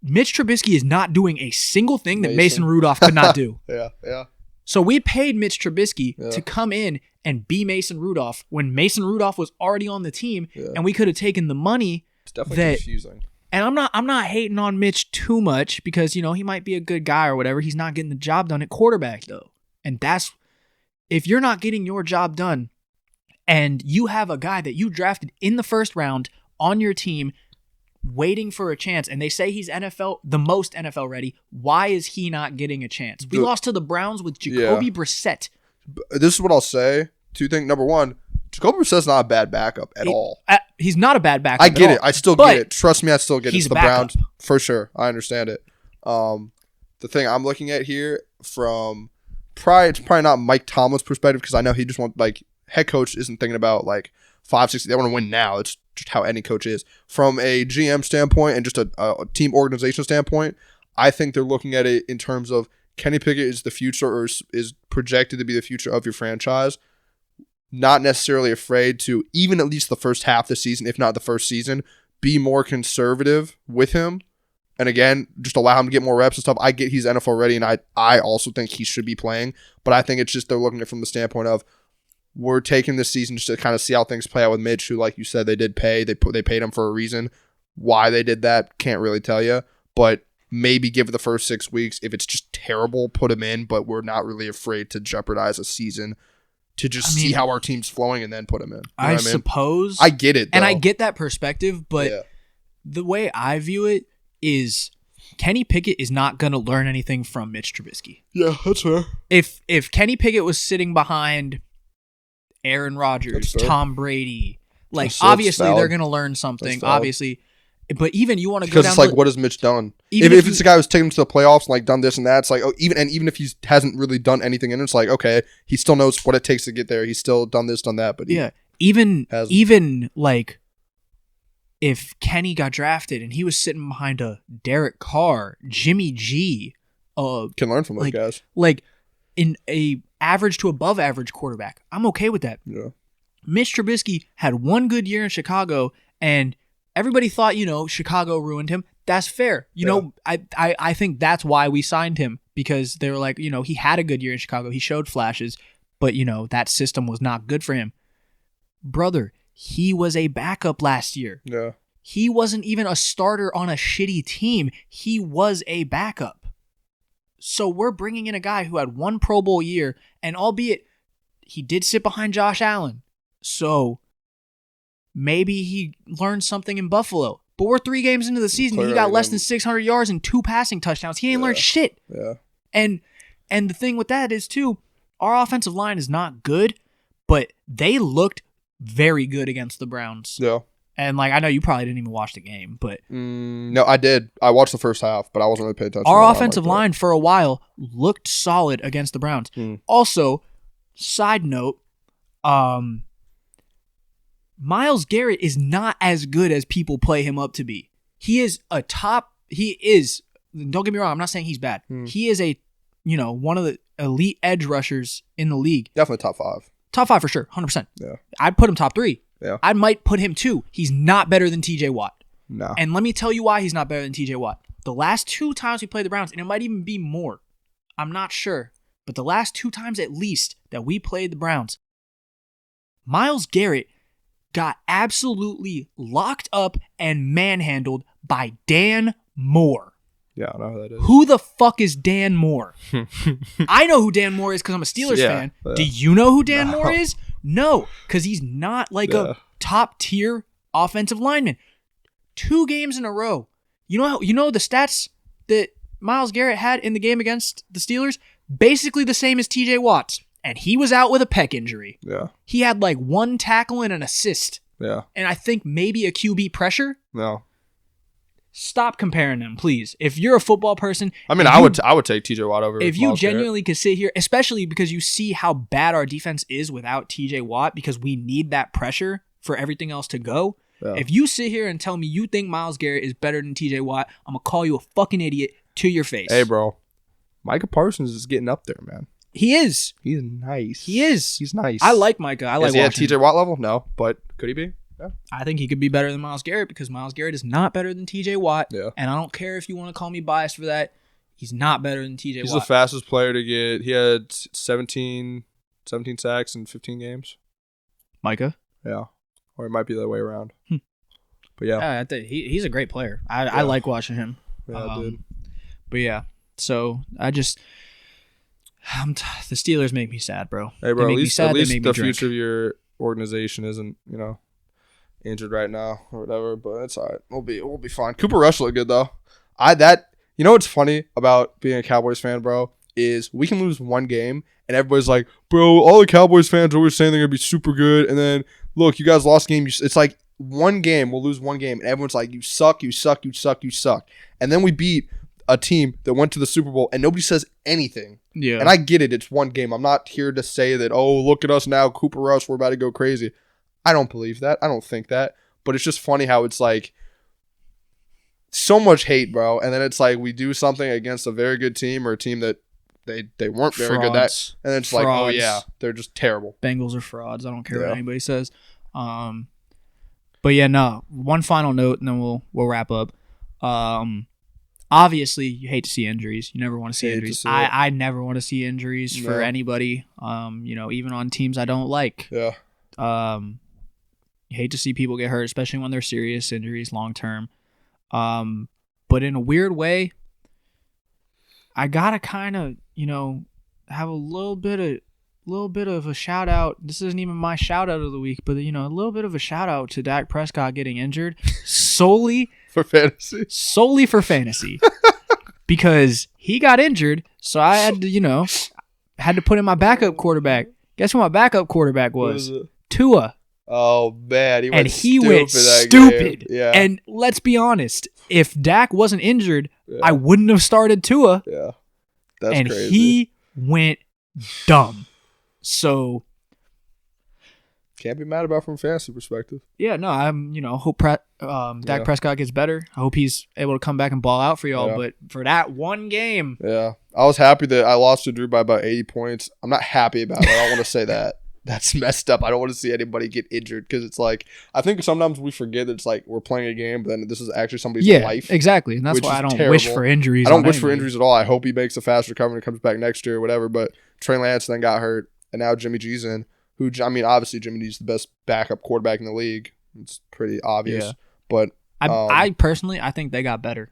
Mitch Trubisky is not doing a single thing that Mason Rudolph could not do. Yeah. So we paid Mitch Trubisky to come in and be Mason Rudolph when Mason Rudolph was already on the team, and we could have taken the money. It's definitely confusing. And I'm not hating on Mitch too much because he might be a good guy or whatever. He's not getting the job done at quarterback though, and that's if you're not getting your job done, and you have a guy that you drafted in the first round on your team waiting for a chance, and they say he's the most NFL ready. Why is he not getting a chance? We lost to the Browns with Jacoby Brissett. This is what I'll say. 2 things. Number 1, Jacoby Brissett's not a bad backup at all. He's not a bad backup. I get it. I still get it. Trust me, I still get it. It's the backup. Browns for sure. I understand it. The thing I'm looking at here from it's probably not Mike Tomlin's perspective because I know he just wants head coach isn't thinking about 5, 6. They want to win now. It's just how any coach is. From a GM standpoint and just a team organization standpoint, I think they're looking at it in terms of Kenny Pickett is the future or is projected to be the future of your franchise. Not necessarily afraid to, even at least the first half of the season, if not the first season, be more conservative with him And again, just allow him to get more reps and stuff. I get he's NFL ready, and I also think he should be playing. But I think it's just they're looking at it from the standpoint of we're taking this season just to kind of see how things play out with Mitch, who, like you said, they did pay. They paid him for a reason. Why they did that, can't really tell you. But maybe give it the first 6 weeks. If it's just terrible, put him in. But we're not really afraid to jeopardize a season to just see how our team's flowing and then put him in. You know what suppose. I get it, though. And I get that perspective, but the way I view it is Kenny Pickett is not going to learn anything from Mitch Trubisky. Yeah, that's fair. If Kenny Pickett was sitting behind Aaron Rodgers, Tom Brady, like obviously they're going to learn something, obviously. But even you want to go down because it's like, what has Mitch done? If it's a guy who's taken him to the playoffs and like done this and that, it's like, oh, even if he hasn't really done anything in it, it's like, okay, he still knows what it takes to get there. He's still done this, done that. But even like if Kenny got drafted and he was sitting behind a Derek Carr, Jimmy G, can learn from those guys. Like in a average to above average quarterback, I'm okay with that. Yeah. Mitch Trubisky had one good year in Chicago, and everybody thought, Chicago ruined him. That's fair. I think that's why we signed him, because they were like, he had a good year in Chicago. He showed flashes, but, that system was not good for him. Brother, he was a backup last year. Yeah. He wasn't even a starter on a shitty team. He was a backup. So we're bringing in a guy who had one Pro Bowl year, and albeit he did sit behind Josh Allen. So maybe he learned something in Buffalo. But we're 3 games into the season. He got less than 600 yards and 2 passing touchdowns. He ain't learned shit. Yeah. And the thing with that is, too, our offensive line is not good, but they looked very good against the Browns. Yeah. And, I know you probably didn't even watch the game, but... no, I did. I watched the first half, but I wasn't really paying attention. Our offensive line, for a while, looked solid against the Browns. Also, side note, Myles Garrett is not as good as people play him up to be. Don't get me wrong, I'm not saying he's bad. He is one of the elite edge rushers in the league. Definitely top 5. Top 5 for sure, 100%. Yeah. I'd put him top 3. Yeah. I might put him 2. He's not better than TJ Watt. No. And let me tell you why he's not better than TJ Watt. The last 2 times we played the Browns, and it might even be more, I'm not sure, but the last 2 times at least that we played the Browns, Myles Garrett got absolutely locked up and manhandled by Dan Moore. Yeah, I know who that is. Who the fuck is Dan Moore? I know who Dan Moore is because I'm a Steelers fan. Yeah. Do you know who Dan Moore is? No, because he's not a top tier offensive lineman. 2 games in a row. You know the stats that Myles Garrett had in the game against the Steelers? Basically the same as TJ Watt's. And he was out with a pec injury. Yeah. He had 1 tackle and an assist. Yeah. And I think maybe a QB pressure. No. Stop comparing them, please. If you're a football person, I would take TJ Watt over. If you genuinely could sit here, especially because you see how bad our defense is without TJ Watt, because we need that pressure for everything else to go. Yeah. If you sit here and tell me you think Myles Garrett is better than TJ Watt, I'm gonna call you a fucking idiot to your face. Hey, bro, Micah Parsons is getting up there, man. He is. He's nice. He is. He's nice. I like Micah. Is he at TJ Watt level? No, but could he be? Yeah. I think he could be better than Myles Garrett, because Myles Garrett is not better than TJ Watt. Yeah. And I don't care if you want to call me biased for that. He's not better than TJ Watt. He's the fastest player to get. He had 17 sacks in 15 games. Micah? Yeah. Or it might be the other way around. But yeah. He's a great player. I like watching him. Yeah, dude. But yeah. So the Steelers make me sad, bro. Hey, bro, at least the future of your organization isn't, injured right now or whatever, but it's all right. We'll be fine. Cooper Rush looked good though. What's funny about being a Cowboys fan, bro, is we can lose 1 game and everybody's like, bro, all the Cowboys fans are always saying they're gonna be super good, and then look, you guys lost a game. It's like 1 game, we'll lose 1 game, and everyone's like, you suck, you suck, you suck, you suck. And then we beat a team that went to the Super Bowl and nobody says anything. Yeah. And I get it, it's 1 game. I'm not here to say that, oh, look at us now, Cooper Rush, we're about to go crazy. I don't believe that. I don't think that. But it's just funny how it's like so much hate, bro. And then it's like we do something against a very good team or a team that they weren't very good at. And then it's like, oh, yeah, they're just terrible. Bengals are frauds. I don't care what anybody says. But yeah, no. One final note, and then we'll wrap up. Obviously, you hate to see injuries. You never want to see Hate to injuries. see it. I never want to see injuries for No. anybody. Even on teams I don't like. Yeah. You hate to see people get hurt, especially when they're serious injuries long term. But in a weird way, I gotta kind of, have a little bit of a shout out. This isn't even my shout out of the week, but a little bit of a shout out to Dak Prescott getting injured solely For fantasy. for fantasy. Because he got injured, so I had to put in my backup quarterback. Guess who my backup quarterback was? Tua. Oh man, he went stupid. Game. Yeah. And let's be honest, if Dak wasn't injured, I wouldn't have started Tua. Yeah. That's and crazy. He went dumb. So can't be mad about from a fantasy perspective. yeah, no, I'm hope Dak Prescott gets better. I hope he's able to come back and ball out for y'all. Yeah. But for that one game, Yeah. I was happy that I lost to Drew by about 80 points. I'm not happy about it. I don't want to say that. That's messed up. I don't want to see anybody get injured because it's like, I think sometimes we forget that it's like we're playing a game, but then this is actually somebody's life. Exactly. And that's why I don't wish for injuries. I don't wish for injuries at all. I hope he makes a fast recovery and comes back next year or whatever. But Trey Lance then got hurt, and now Jimmy G's in, obviously Jimmy G's the best backup quarterback in the league. It's pretty obvious. Yeah. But I personally, I think they got better.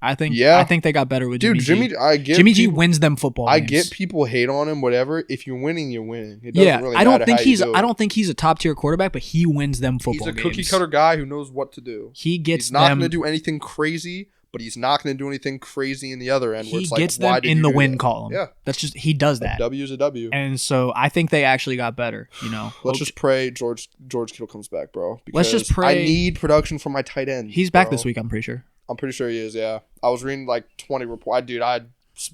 I think they got better with Jimmy G. Jimmy G wins them football games. I get people hate on him, whatever. If you're winning, you're winning. It doesn't really matter how you do it. I don't think he's a top tier quarterback, but he wins them football games. He's a cookie cutter guy who knows what to do. He's not going to do anything crazy, but he's not going to do anything crazy in the other end. Where he it's like, gets them in the win column. Yeah, that's just he does that. A W is a W. And so I think they actually got better. Let's just pray George Kittle comes back, bro. Let's just pray. I need production from my tight end. He's back this week, I'm pretty sure. I'm pretty sure he is, yeah. I was reading like 20 reports. Dude, I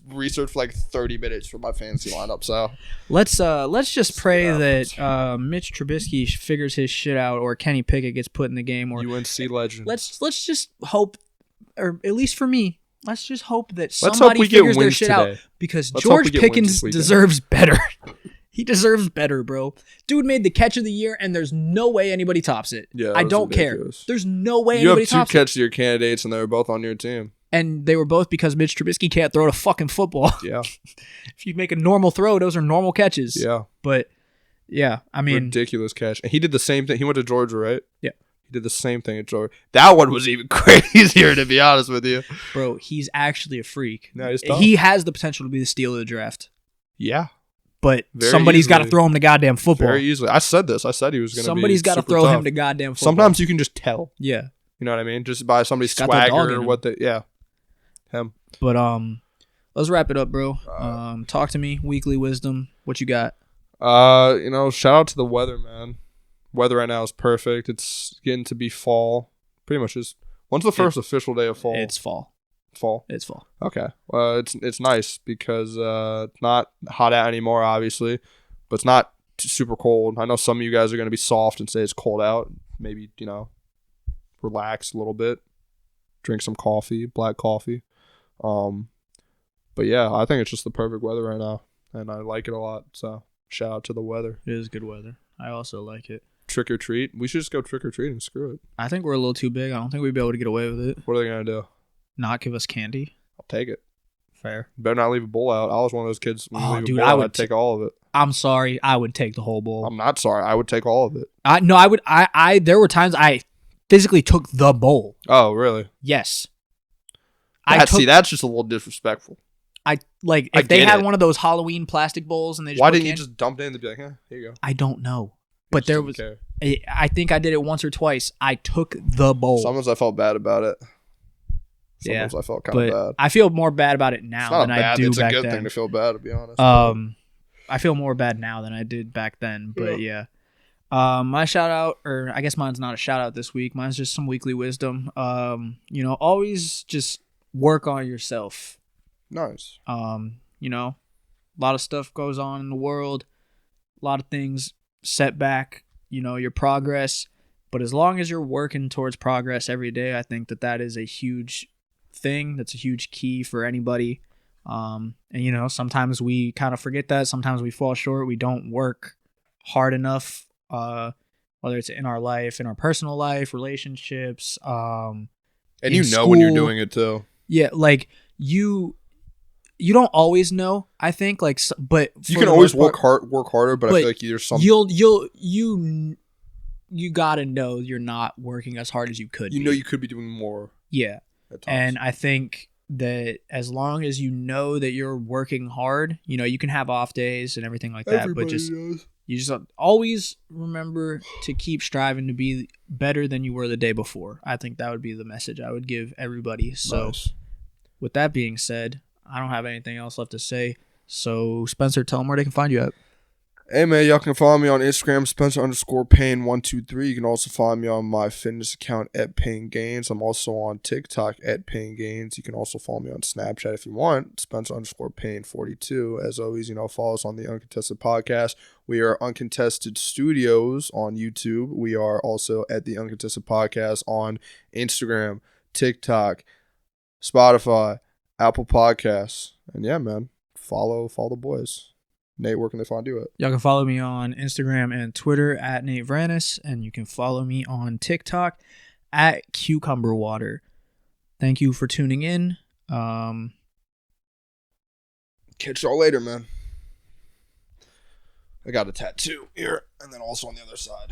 researched for like 30 minutes for my fantasy lineup, so. Let's just pray that Mitch Trubisky figures his shit out or Kenny Pickett gets put in the game. Or UNC legend. Let's just hope, or at least for me, let's just hope that somebody figures their shit out. Because George Pickens deserves better. He deserves better, bro. Dude made the catch of the year, and there's no way anybody tops it. Yeah, I don't care. There's no way anybody tops it. You have two catch of your candidates, and they were both on your team. And they were both because Mitch Trubisky can't throw the fucking football. Yeah. If you make a normal throw, those are normal catches. Yeah. But, yeah, I mean. Ridiculous catch. And he did the same thing. He went to Georgia, right? Yeah. He did the same thing at Georgia. That one was even crazier, to be honest with you. Bro, he's actually a freak. No, he's tough. He has the potential to be the steal of the draft. Yeah. But somebody's got to throw him the goddamn football. Very easily. I said this. I said he was going to be Somebody's got to throw him the goddamn football. Sometimes you can just tell. Yeah. You know what I mean? Just by somebody's swagger or what they... Yeah. Him. But let's wrap it up, bro. Talk to me. Weekly wisdom. What you got? Shout out to the weather, man. Weather right now is perfect. It's getting to be fall. Pretty much is. When's the first official day of fall? It's fall. Fall. It's fall. Okay. It's nice because it's not hot out anymore, obviously, but it's not super cold. I know some of you guys are going to be soft and say it's cold out. Maybe, relax a little bit, drink some coffee, black coffee. But yeah, I think it's just the perfect weather right now, and I like it a lot. So shout out to the weather. It is good weather. I also like it. Trick or treat. We should just go trick or treating. Screw it. I think we're a little too big. I don't think we'd be able to get away with it. What are they gonna do? Not give us candy? I'll take it. Fair. Better not leave a bowl out. I was one of those kids. Dude, I'd take all of it. I'm sorry. I would take the whole bowl. I'm not sorry. I would take all of it. I would. There were times I physically took the bowl. Oh, really? Yes. That's just a little disrespectful. If they had one of those Halloween plastic bowls and they just why didn't you just dump it in and be like, here you go? I don't know. But there was. I think I did it once or twice. I took the bowl. Sometimes I felt bad about it. Sometimes I felt kind of bad. I feel more bad about it now than I do back then. It's a good thing to feel bad, to be honest. I feel more bad now than I did back then. But yeah. My shout out, or I guess mine's not a shout out this week. Mine's just some weekly wisdom. Always just work on yourself. Nice. A lot of stuff goes on in the world. A lot of things set back, your progress. But as long as you're working towards progress every day, I think that is a huge thing. That's a huge key for anybody. And sometimes we kind of forget that. Sometimes we fall short. We don't work hard enough, whether it's in our life, in our personal life, relationships. And when you're doing it too. Yeah, like you don't always know. I think like, but you can always work harder. But I feel like there's some. You gotta know you're not working as hard as you could. You know, you could be doing more. Yeah, and I think that as long as you know that you're working hard, you know, you can have off days and everything like that. Everybody But just does. you just always remember to keep striving to be better than you were the day before. I think that would be the message I would give everybody. So, with that being said, I don't have anything else left to say. So, Spencer, tell them where they can find you at. Hey, man, y'all can follow me on Instagram, Spencer_Payne123. You can also follow me on my fitness account at Payne Gains. I'm also on TikTok at Payne Gains. You can also follow me on Snapchat if you want, Spencer_Payne42. As always, you know, follow us on the Uncontested Podcast. We are Uncontested Studios on YouTube. We are also at the Uncontested Podcast on Instagram, TikTok, Spotify, Apple Podcasts. And yeah, man, follow the boys. Nate, where can they find you at? Y'all can follow me on Instagram and Twitter at Nate Vranis, and you can follow me on TikTok at Cucumber Water. Thank you for tuning in. Catch y'all later, man. I got a tattoo here, and then also on the other side.